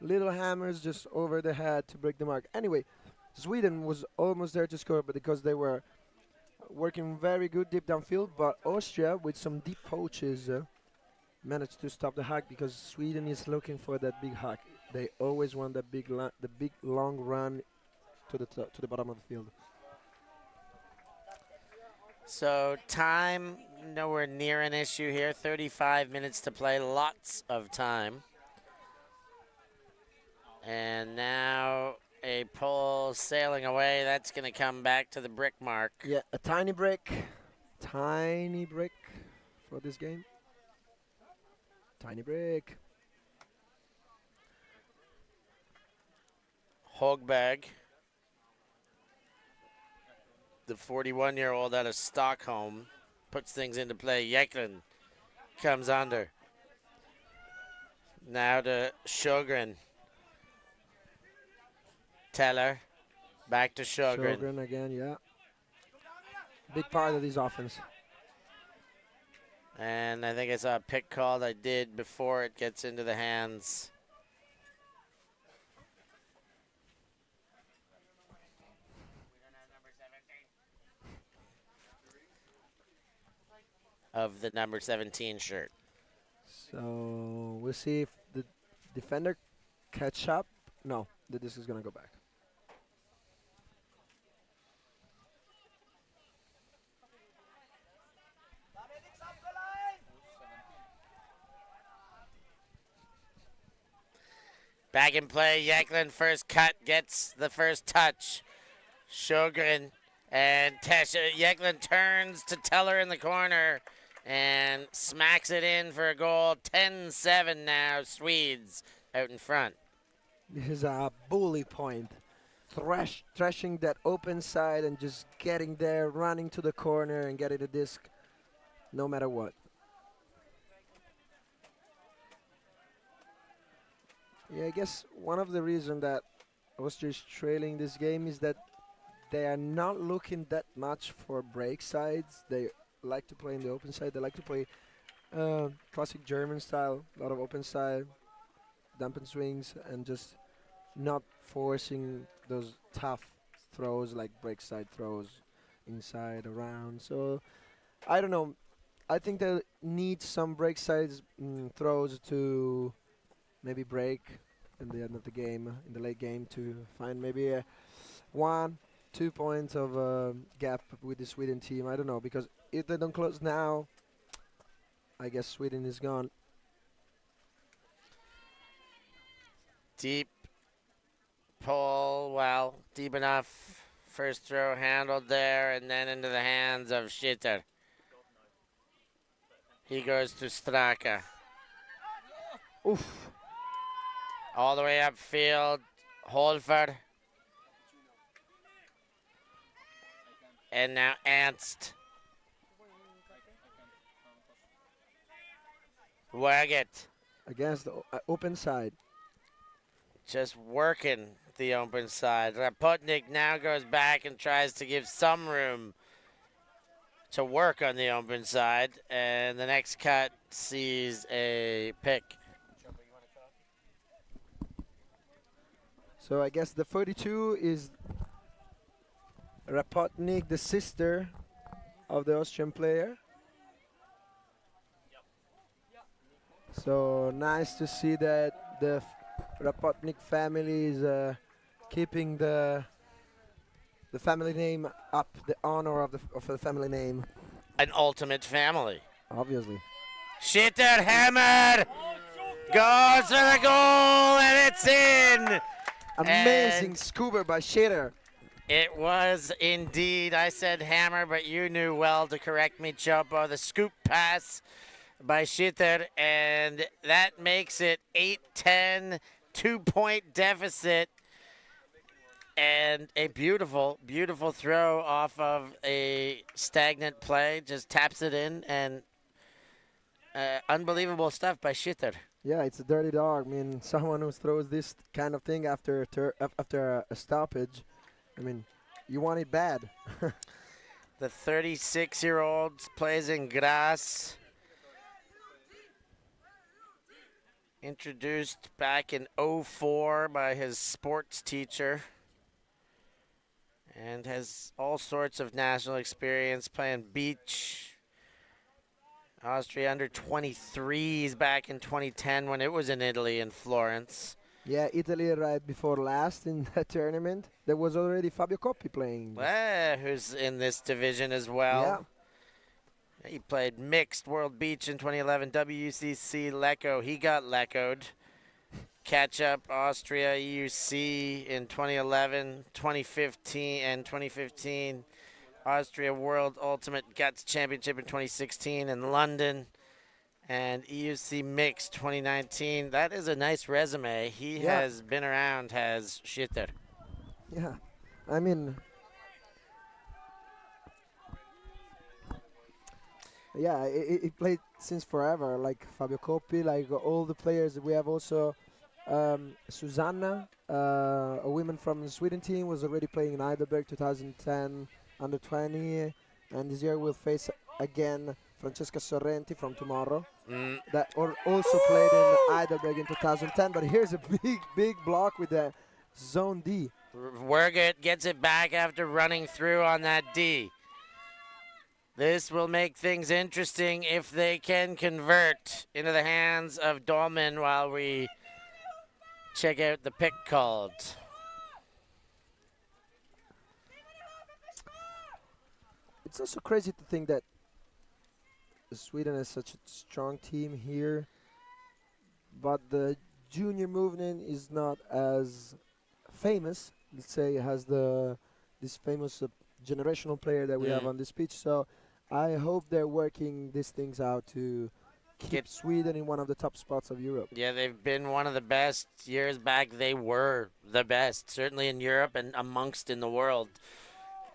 Little hammers just over the head to break the mark. Anyway, Sweden was almost there to score, but because they were working very good deep downfield, but Austria with some deep poaches managed to stop the hack because Sweden is looking for that big hack. They always want that the big long run to the bottom of the field. So time nowhere near an issue here. 35 minutes to play, lots of time. And now a pole sailing away. That's going to come back to the brick mark. Yeah, a tiny break for this game. Tiny break. Hogberg, the 41-year-old out of Stockholm, puts things into play. Yeklin comes under. Now to Sjogren. Teller, back to Sjogren. Sjogren again, yeah. Big part of this offense. And I think I saw a pick called. I did before it gets into the hands of the number 17 shirt. So we'll see if the defender catch up. No, the disc is gonna go back. Back in play, Yeklin first cut, gets the first touch. Sjogren and Yeklin turns to Teller in the corner and smacks it in for a goal. 10-7 now, Swedes out in front. This is a bully point. Thrashing that open side and just getting there, running to the corner and getting the disc no matter what. Yeah, I guess one of the reasons that Austria is trailing this game is that they are not looking that much for break sides. They like to play in the open side. They like to play classic German style, a lot of open side, dampen swings, and just not forcing those tough throws like break side throws inside, around. So, I don't know. I think they need some break sides throws to maybe break in the end of the game, in the late game, to find maybe a 1-2 points of gap with the Sweden team. I don't know, because if they don't close now, I guess Sweden is gone. Deep pull, well, deep enough. First throw handled there, and then into the hands of Schitter. He goes to Straka. Oof. All the way upfield, Holford. And now Ernst. Waget. Against the open side. Just working the open side. Rapotnik now goes back and tries to give some room to work on the open side. And the next cut sees a pick. So I guess the 42 is Rapotnik, the sister of the Austrian player. So nice to see that the Rapotnik family is keeping the family name up, the honor of the family name. An ultimate family. Obviously. Schitter hammer goes for the goal, and it's in. Amazing And scuba by Schitter. it was indeed. I said hammer, but you knew well to correct me, Chopo. The scoop pass by Schitter, and that makes it 8-10, 2-point deficit. And a beautiful, beautiful throw off of a stagnant play. Just taps it in, and unbelievable stuff by Schitter. Yeah, it's a dirty dog. I mean, someone who throws this kind of thing after a stoppage, I mean, you want it bad. The 36-year-old plays in Graz. Introduced back in 04 by his sports teacher. And has all sorts of national experience playing beach, Austria under 23s back in 2010 when it was in Italy in Florence. Yeah, Italy right before last in that tournament. There was already Fabio Coppi playing. Who's in this division as well. Yeah. He played mixed World Beach in 2011, WCC Lecco. He got Leccoed. Catch up Austria EUC in 2011, 2015, and 2015. Austria World Ultimate Guts Championship in 2016 in London. And EUC Mixed 2019. That is a nice resume. He has been around, has shitter. Yeah. I mean, yeah, he played since forever, like Fabio Coppi, like all the players. We have also Susanna, a woman from the Sweden team, was already playing in Heidelberg 2010 under 20, and this year we'll face again Francesca Sorrenti from tomorrow that also played in Heidelberg in 2010. But here's a big block with the zone D. Werget gets it back after running through on that D. This will make things interesting if they can convert into the hands of Dolman while we check out the pick called. It's also crazy to think that Sweden has such a strong team here, but the junior movement is not as famous. Let's say it has this famous generational player that we have on this pitch. So I hope they're working these things out to keep Sweden in one of the top spots of Europe. Yeah, they've been one of the best. Years back, they were the best, certainly in Europe and amongst in the world.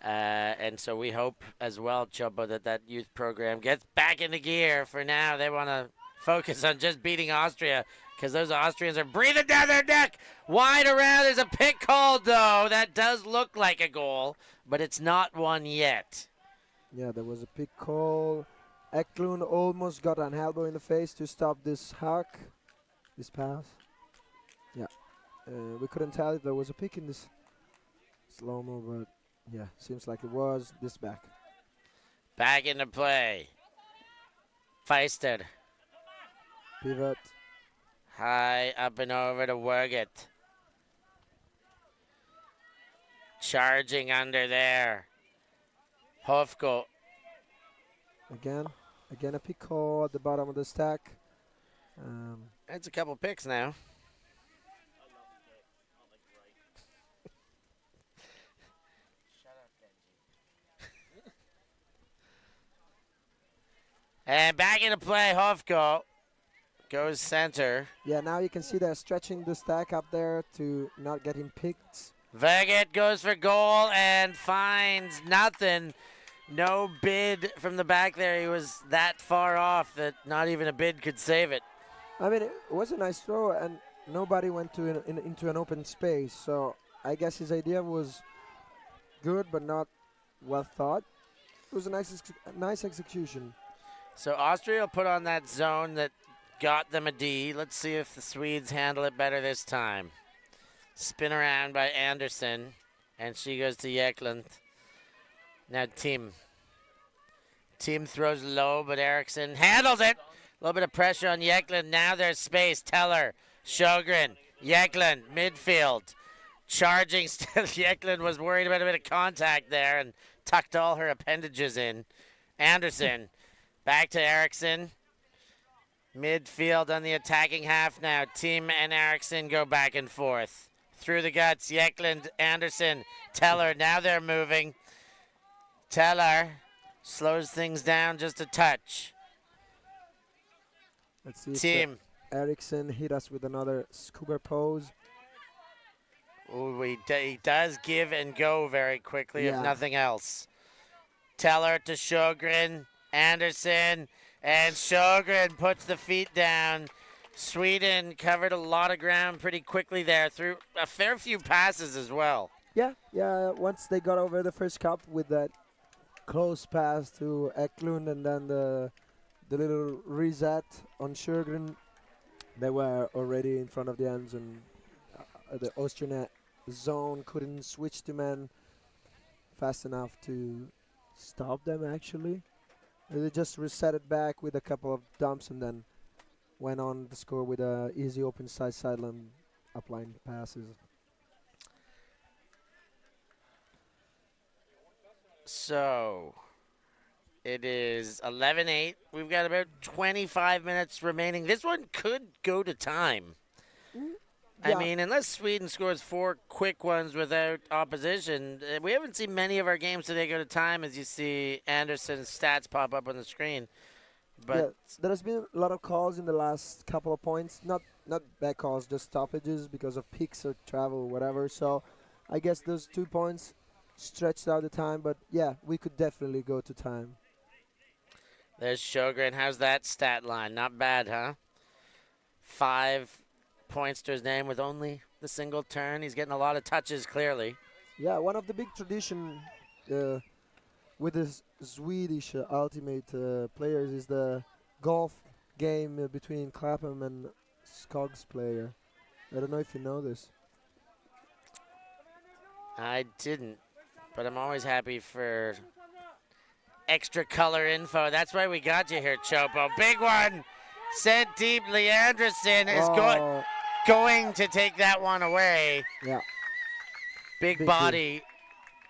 And so we hope as well, Chopo, that youth program gets back into gear. For now, they want to focus on just beating Austria because those Austrians are breathing down their neck. Wide around, there's a pick called, though. That does look like a goal, but it's not one yet. Yeah, there was a pick call. Eklund almost got an elbow in the face to stop this hack, this pass. Yeah, we couldn't tell if there was a pick in this slow-mo, but yeah, seems like it was. This back. Back into play. Feisted. Pivot. High up and over to Werget. Charging under there. Hofko. Again a pick call at the bottom of the stack. That's a couple picks now. And back into play, Hofko goes center. Yeah, now you can see they're stretching the stack up there to not get him picked. Verget goes for goal and finds nothing. No bid from the back there. He was that far off that not even a bid could save it. I mean, it was a nice throw, and nobody went to into an open space. So I guess his idea was good, but not well thought. It was a nice execution. So Austria will put on that zone that got them a D. Let's see if the Swedes handle it better this time. Spin around by Anderson, and she goes to Eklund. Now Team throws low, but Eriksson handles it. A little bit of pressure on Eklund. Now there's space. Teller, Sjogren, Eklund, midfield. Charging still. Eklund was worried about a bit of contact there and tucked all her appendages in. Anderson. Back to Eriksson. Midfield on the attacking half now. Team and Eriksson go back and forth. Through the guts, Eklund, Anderson, Teller. Now they're moving. Teller slows things down just a touch. Let's see Team. if Eriksson hit us with another scuba pose. Ooh, he does give and go very quickly, Yeah. if nothing else. Teller to Sjogren. Anderson, and Sjogren puts the feet down. Sweden covered a lot of ground pretty quickly there through a fair few passes as well. Yeah. Once they got over the first cup with that close pass to Eklund and then the little reset on Sjogren, they were already in front of the ends, and the Austrian zone couldn't switch to men fast enough to stop them, actually. They just reset it back with a couple of dumps and then went on the score with a easy open sideline upline passes. So it is 11-8. We've got about 25 minutes remaining. This one could go to time. I Yeah. mean, unless Sweden scores 4 quick ones without opposition, we haven't seen many of our games today go to time, as you see Anderson's stats pop up on the screen. But Yeah, there has been a lot of calls in the last couple of points. Not bad calls, just stoppages because of peaks or travel or whatever. So I guess those 2 points stretched out the time. But yeah, we could definitely go to time. there's Sjogren. How's that stat line? Not bad, huh? 5 points to his name with only the single turn. He's getting a lot of touches, clearly. Yeah, one of the big tradition with the Swedish ultimate players is the golf game between Clapham and Skog's player. I don't know if you know this. I didn't, but I'm always happy for extra color info. That's why we got you here, Chopo. Big one, sent deep. Leanderson is going to take that one away. Yeah. Big Big body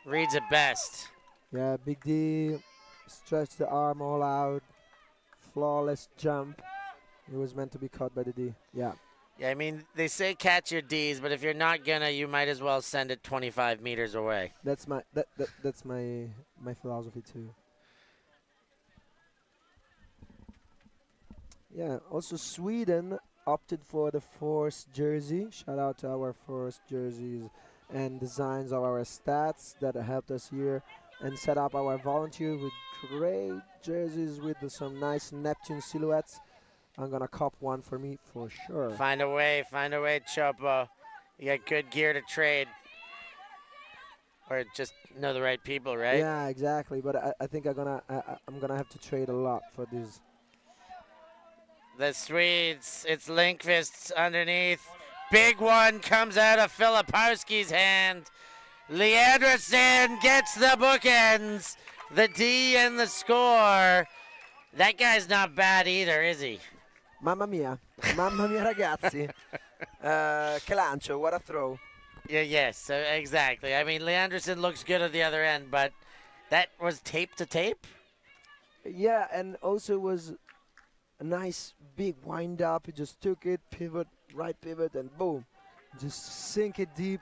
reads it best. Yeah, Big D stretched the arm all out. Flawless jump. It was meant to be caught by the D. Yeah. Yeah, I mean, they say catch your Ds, but if you're not gonna, you might as well send it 25 meters away. That's my that's my philosophy too. Yeah, also Sweden opted for the forced jersey. Shout out to our forced jerseys and designs of our stats that helped us here and set up our volunteer with great jerseys with some nice Neptune silhouettes. I'm gonna cop one for me for sure. Find a way, Chopo. You got good gear to trade. Or just know the right people, right? Yeah, exactly. But I think I'm gonna have to trade a lot for this. The Swedes, it's Lindqvist underneath. Big one comes out of Filipowski's hand. Leanderson gets the bookends. The D and the score. That guy's not bad either, is he? Mamma mia ragazzi. Che lancio, what a throw. Yeah, yes, exactly. I mean, Leanderson looks good at the other end, but that was tape to tape? Yeah, and also was a nice big wind up. He just took it, right pivot, and boom. Just sink it deep.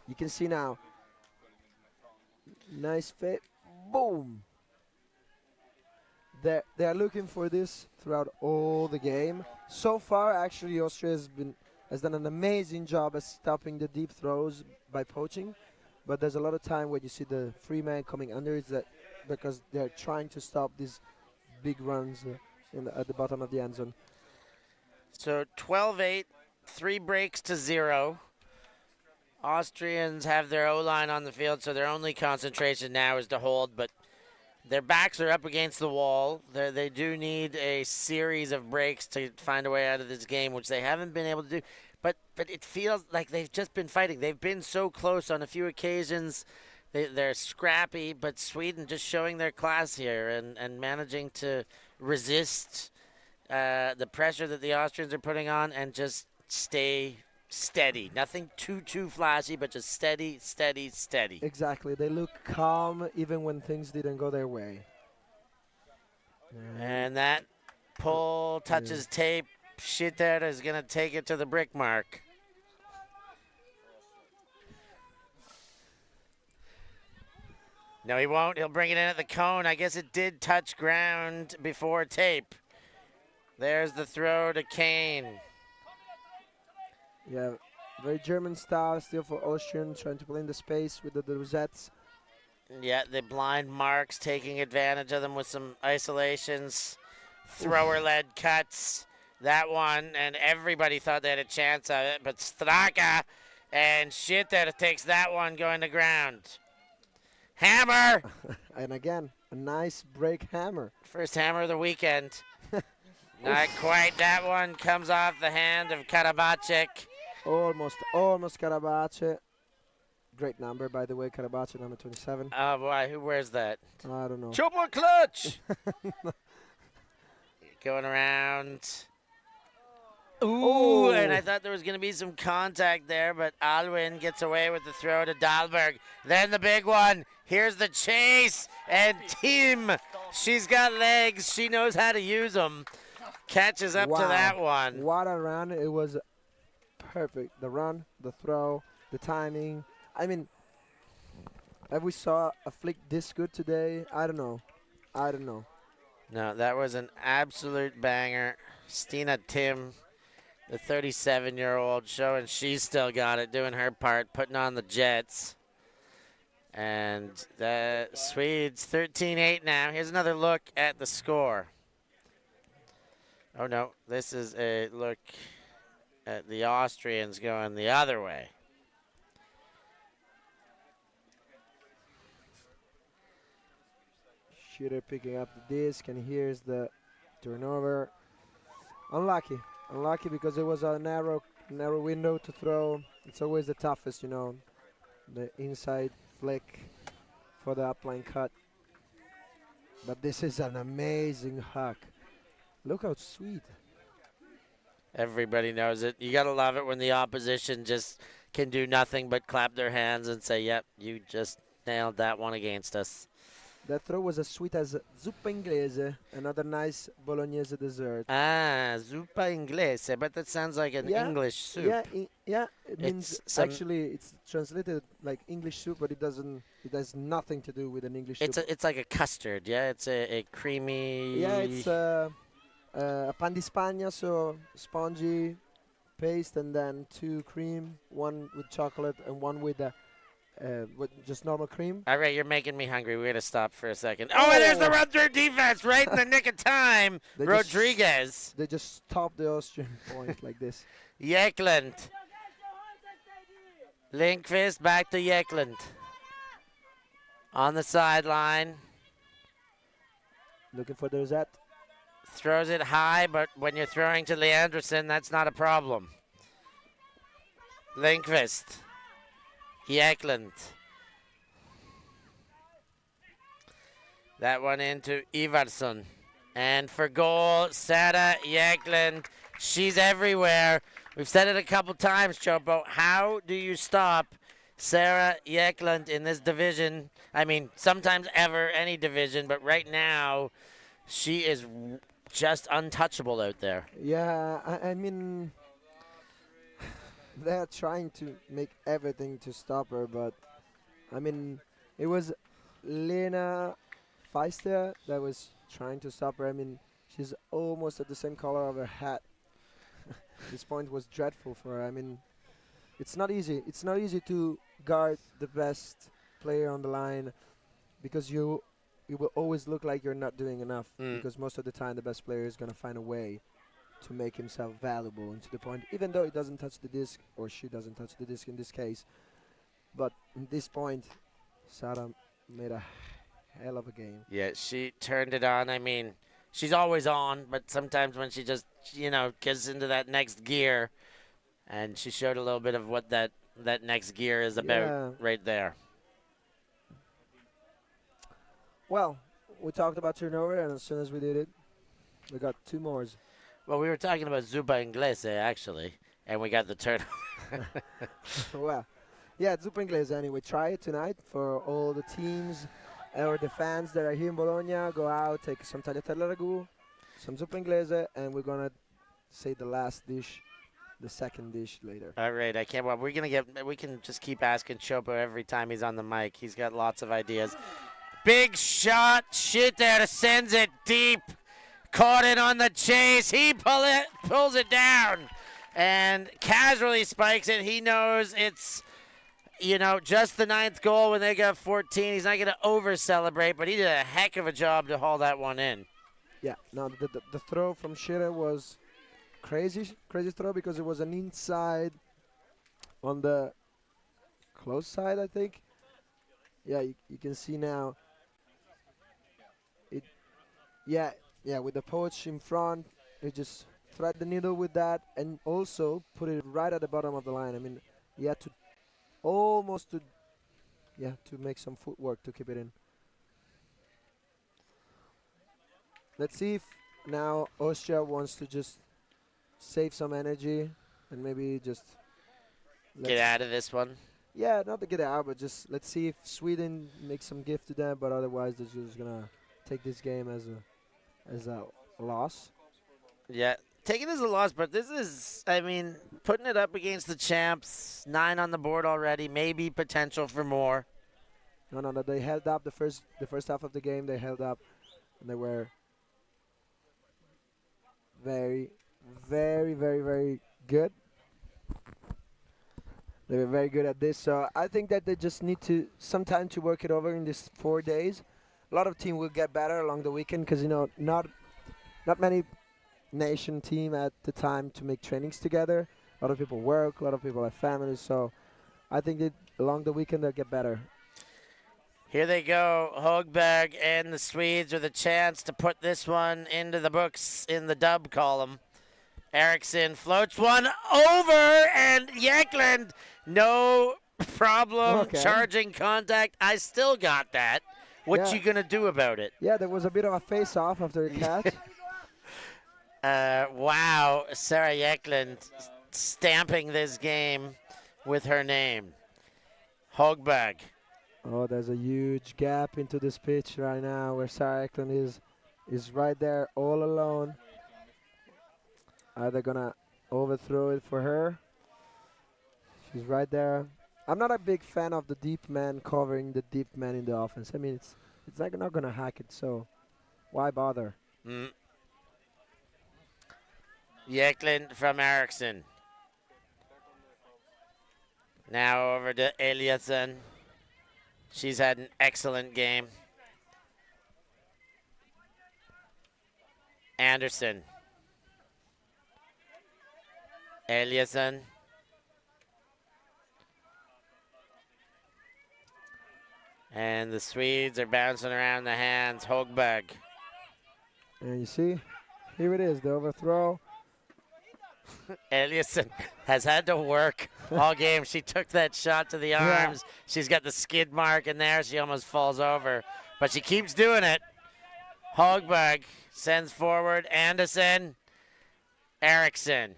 You can see now. Nice fit. Boom. They are looking for this throughout all the game. So far, actually, Austria has done an amazing job at stopping the deep throws by poaching. But there's a lot of time where you see the free man coming under. Is that because they're trying to stop these big runs at the bottom of the end zone. So 12-8, 3 breaks to 0. Austrians have their O-line on the field, so their only concentration now is to hold, but their backs are up against the wall. They do need a series of breaks to find a way out of this game, which they haven't been able to do. But it feels like they've just been fighting. They've been so close on a few occasions. They're scrappy, but Sweden just showing their class here and managing to resist the pressure that the Austrians are putting on and just stay steady. Nothing too flashy, but just steady. Exactly. They look calm even when things didn't go their way. And that pull touches tape. Shitter is going to take it to the brick mark. No, he won't. He'll bring it in at the cone. I guess it did touch ground before tape. There's the throw to Kane. Yeah, very German style, still for Austrian, trying to play in the space with the rosettes. Yeah, the blind marks taking advantage of them with some isolations. Thrower-led cuts. That one, and everybody thought they had a chance of it, but Straka and Shitter takes that one going to ground. Hammer! And again, a nice break hammer. First hammer of the weekend. Not quite. That one comes off the hand of Karabacek. Almost Karabace. Great number, by the way, Karabachi, number 27. Oh, boy, who wears that? I don't know. Chopo clutch! Going around. Ooh, and I thought there was going to be some contact there, but Alwyn gets away with the throw to Dahlberg. Then the big one. Here's the chase. And Tim, she's got legs. She knows how to use them. Catches up to that one. What a run. It was perfect. The run, the throw, the timing. I mean, have we saw a flick this good today? I don't know. No, that was an absolute banger. Stina Tim, the 37-year-old, showing she's still got it, doing her part, putting on the Jets. And the Swedes 13-8 now. Here's another look at the score. Oh, no, this is a look at the Austrians going the other way. Shooter picking up the disc, and here's the turnover. Unlucky because it was a narrow window to throw. It's always the toughest, the inside flick for the upline cut. But this is an amazing huck. Look how sweet. Everybody knows it. You got to love it when the opposition just can do nothing but clap their hands and say, yep, you just nailed that one against us. That throw was as sweet as zuppa inglese, another nice Bolognese dessert. Ah, zuppa inglese, but that sounds like an English soup. Yeah, it means actually it's translated like English soup, but it has nothing to do with an English soup. It's like a custard, yeah? It's a creamy... Yeah, it's a pan di Spagna, so spongy paste, and then 2 cream, 1 with chocolate and 1 with just normal cream. All right, you're making me hungry. We're going to stop for a second. Oh, and there's the run-through defense right in the nick of time. Rodriguez. They just stopped the Austrian point like this. Jekland. Linkvist back to Jekland. On the sideline. Looking for the Rosette. Throws it high, but when you're throwing to Leanderson, that's not a problem. Linkvist. Jekland. That one into Ivarsson. And for goal, Sarah Jekland. She's everywhere. We've said it a couple times, Chopo. How do you stop Sarah Jekland in this division? I mean, sometimes ever, any division, but right now, she is just untouchable out there. Yeah, I mean... They're trying to make everything to stop her, but I mean, it was Lena Feister that was trying to stop her. I mean, she's almost at the same color of her hat. This point was dreadful for her. I mean, it's not easy. It's not easy to guard the best player on the line because you will always look like you're not doing enough because most of the time the best player is going to find a way to make himself valuable into the point, even though he doesn't touch the disc, or she doesn't touch the disc in this case. But in this point, Sarah made a hell of a game. Yeah, she turned it on. I mean, she's always on, but sometimes when she just, gets into that next gear, and she showed a little bit of what that next gear is about right there. Well, we talked about turnover, and as soon as we did it, we got 2 more. Well, we were talking about Zuppa Inglese, actually, and we got the turnover. Well, yeah, Zuppa Inglese anyway. Try it tonight for all the teams or the fans that are here in Bologna. Go out, take some tagliatelle ragu, some Zuppa Inglese, and we're going to say the last dish, the second dish later. All right, I can't wait. We can just keep asking Chopo every time he's on the mic. He's got lots of ideas. Big shot, shit there, sends it deep. Caught it on the chase. He pulls it down and casually spikes it. He knows it's, just the 9th goal when they got 14. He's not going to over-celebrate, but he did a heck of a job to haul that one in. Yeah, no, the throw from Schirra was crazy throw because it was an inside on the close side, I think. Yeah, you can see now. Yeah, with the poach in front, they just thread the needle with that and also put it right at the bottom of the line. I mean, he had to almost to yeah, to make some footwork to keep it in. Let's see if now Austria wants to just save some energy and maybe just Get out of this one. Yeah, not to get out, but just let's see if Sweden makes some gift to them. But otherwise, they're just gonna take this game as a loss. Yeah, take it as a loss, but this is, I mean, putting it up against the champs, 9 on the board already, maybe potential for more. No. They held up the first half of the game. They held up, and they were very, very, very, very good. They were very good at this, so I think that they just need some time to work it over in these 4 days. A lot of team will get better along the weekend because not many nation team at the time to make trainings together. A lot of people work, a lot of people have families, so I think that along the weekend they'll get better. Here they go, Högberg and the Swedes with a chance to put this one into the books in the dub column. Eriksson floats one over, and Jäkland, no problem, charging contact. I still got that. What you going to do about it? Yeah, there was a bit of a face-off after the catch. Wow, Sarah Jäkland stamping this game with her name. Högberg. Oh, there's a huge gap into this pitch right now where Sarah Jäkland is right there all alone. Are they going to overthrow it for her? She's right there. I'm not a big fan of the deep man covering the deep man in the offense. I mean, it's like not going to hack it, so why bother? Jäkland from Eriksson. Now over to Eliasson. She's had an excellent game. Anderson. Eliasson. And the Swedes are bouncing around the hands. Högberg. And you see, here it is, the overthrow. Eliasson has had to work all game. She took that shot to the arms. Yeah. She's got the skid mark in there. She almost falls over, but she keeps doing it. Högberg sends forward. Anderson. Eriksson.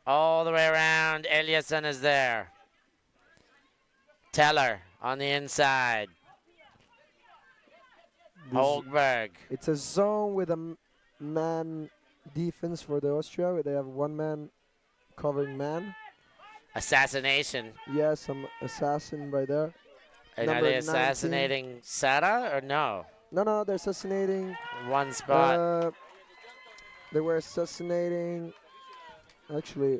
All the way around. Eliasson is there. Teller on the inside. Högberg. It's a zone with a man defense for the Austria, where they have one man covering man. Assassination. Yeah, some assassin right there. And are they assassinating 19. Sara or no? No, they're assassinating. One spot. They were assassinating. Actually,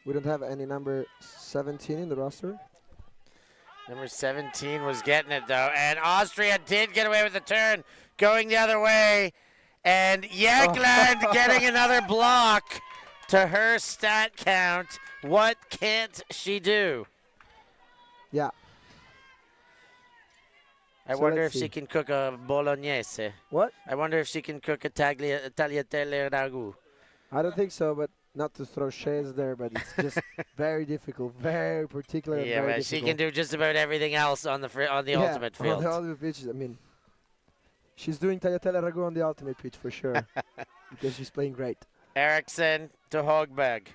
we don't have any number 17 in the roster. Number 17 was getting it, though. And Austria did get away with the turn, going the other way. And Jäkland getting another block to her stat count. What can't she do? Yeah. I wonder if she can cook a bolognese. What? I wonder if she can cook a tagliatelle ragu. I don't think so, but not to throw shades there, but it's just very difficult, very particular. Yeah, but she can do just about everything else on the ultimate field. On the ultimate pitch, I mean, she's doing tagliatelle ragu on the ultimate pitch for sure, because she's playing great. Eriksson to Högberg.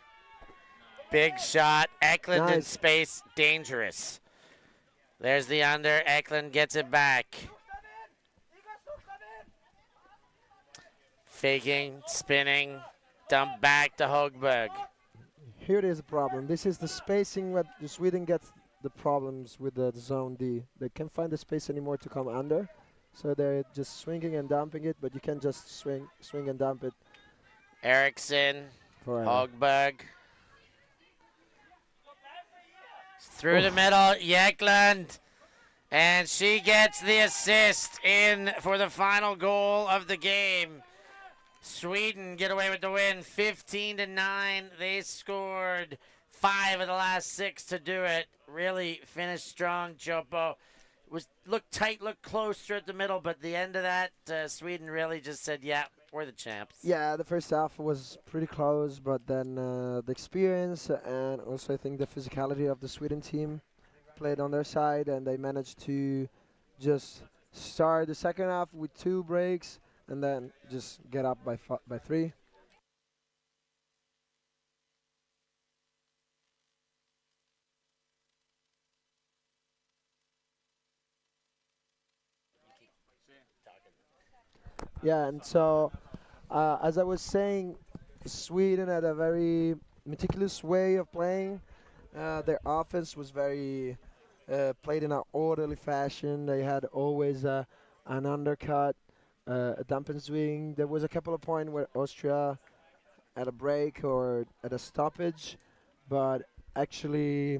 Big shot. Eklund in space, dangerous. There's the under. Eklund gets it back. Faking, spinning, dump back to Högberg. Here is the problem. This is the spacing where Sweden gets the problems with the zone D. They can't find the space anymore to come under, so they're just swinging and dumping it, but you can't just swing and dump it. Eriksson, forever. Högberg. Through the middle, Jäkland. And she gets the assist in for the final goal of the game. Sweden get away with the win, 15-9. They scored 5 of the last 6 to do it. Really finished strong, Chopo. Looked tight, looked close through the middle, but the end of that, Sweden really just said, yeah, we're the champs. Yeah, the first half was pretty close, but then the experience and also I think the physicality of the Sweden team played on their side, and they managed to just start the second half with 2 breaks and then just get up by 3. Yeah, and so as I was saying, Sweden had a very meticulous way of playing. Their offense was very played in an orderly fashion. They had always an undercut, a dump and swing. There was a couple of points where Austria had a break or at a stoppage, but actually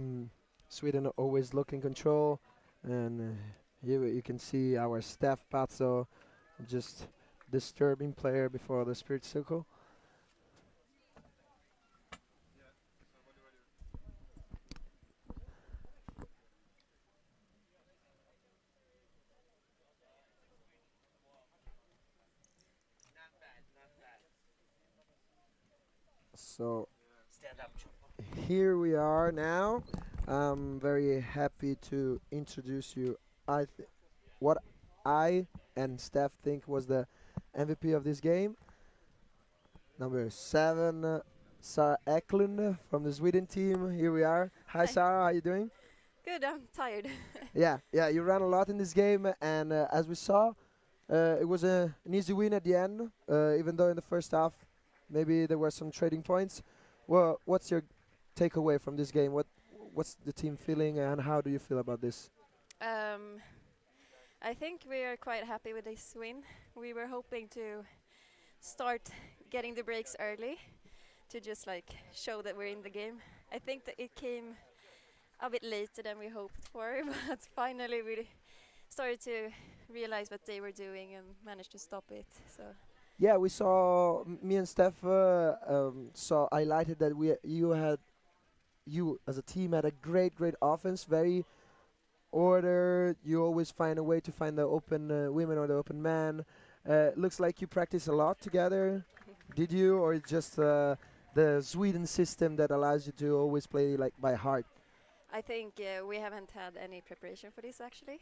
Sweden always looked in control. And you can see our Steph Pazzo just disturbing player before the spirit circle. So here we are now. I'm very happy to introduce you. What I and Steph think was the MVP of this game. Number 7, Sarah Eklund from the Sweden team. Here we are. Hi, Sarah. How you doing? Good. I'm tired. Yeah. You ran a lot in this game, and as we saw, it was an easy win at the end. Even though in the first half, maybe there were some trading points. Well, what's your takeaway from this game? What's the team feeling, and how do you feel about this? I think we are quite happy with this win. We were hoping to start getting the breaks early to just like show that we're in the game. I think that it came a bit later than we hoped for, but finally we started to realize what they were doing and managed to stop it. So. Yeah, we saw me and Steph saw highlighted that you as a team had a great offense, very ordered. You always find a way to find the open women or the open man. Looks like you practice a lot together. Did you, or just the Sweden system that allows you to always play like by heart? I think we haven't had any preparation for this actually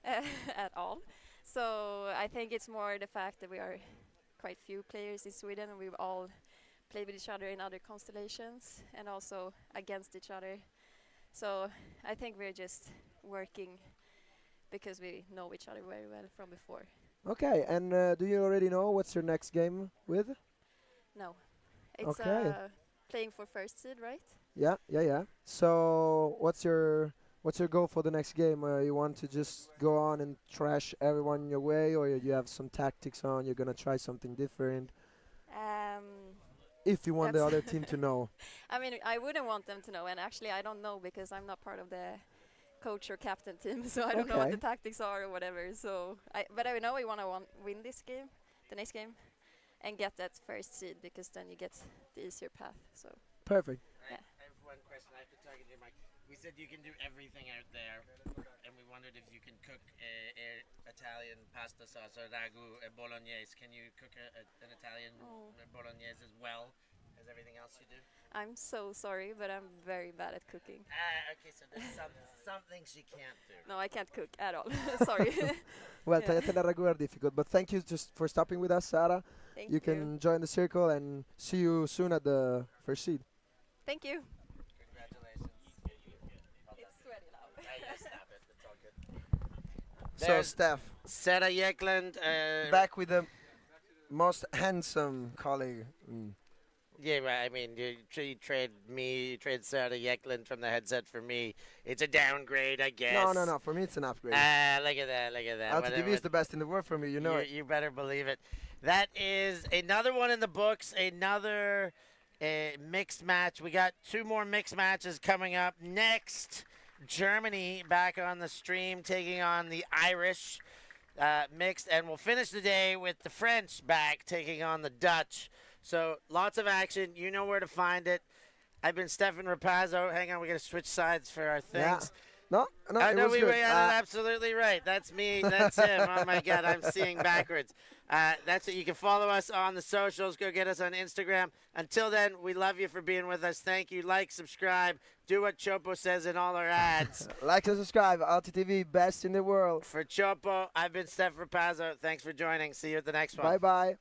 at all. So I think it's more the fact that we are quite few players in Sweden, and we've all played with each other in other constellations and also against each other. So I think we're just working because we know each other very well from before. Okay, and do you already know what's your next game with? No. It's playing for first seed, right? Yeah. So what's your goal for the next game? You want to just go on and trash everyone your way, or you have some tactics on? You're gonna try something different? If you want the other team to know. I mean, I wouldn't want them to know, and actually I don't know because I'm not part of the coach or captain team, so I don't know what the tactics are or whatever. So, but I know we want to win this game, the next game, and get that first seed because then you get the easier path. So. Perfect. Yeah. I have one question. I have to talk to you, Mike. We said you can do everything out there, and we wondered if you can cook Italian pasta sauce or ragu bolognese. Can you cook an Italian bolognese as well as everything else you do? I'm so sorry, but I'm very bad at cooking. Okay, so there's some things you can't do. No, I can't cook at all. Sorry. Well, tagliatelle ragu are difficult, but thank you just for stopping with us, Sarah. Thank you can join the circle and see you soon at the first seed. Thank you. Congratulations. It's sweaty now. Just stop it. It's all good. So, Steph. Sarah Eklund. Back with the most handsome colleague. Yeah, right. I mean, you trade Sarah Eklund from the headset for me. It's a downgrade, I guess. No. For me, it's an upgrade. Look at that. ULTI.TV is the best in the world for me. You know it. You better believe it. That is another one in the books. Another mixed match. We got 2 more mixed matches coming up next. Germany back on the stream taking on the Irish mixed, and we'll finish the day with the French back taking on the Dutch. So lots of action. You know where to find it. I've been Stefan Rapazzo. Hang on, we got to switch sides for our things. No, no, I it know was we good. were absolutely right. That's me. That's him. Oh my God, I'm seeing backwards. That's it. You can follow us on the socials. Go get us on Instagram. Until then, we love you for being with us. Thank you. Like, subscribe, do what Chopo says in all our ads. Like and subscribe. ULTI.TV, best in the world. For Chopo, I've been Steph Rapazzo. Thanks for joining. See you at the next one. Bye bye.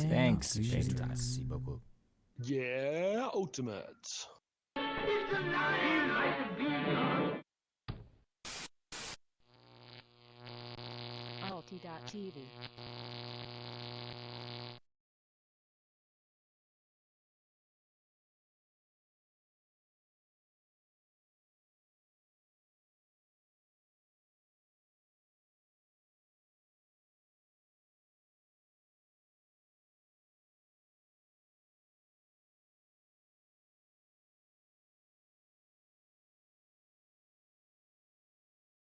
Thanks. Merci beaucoup. Yeah, ultimate. ULTI.TV.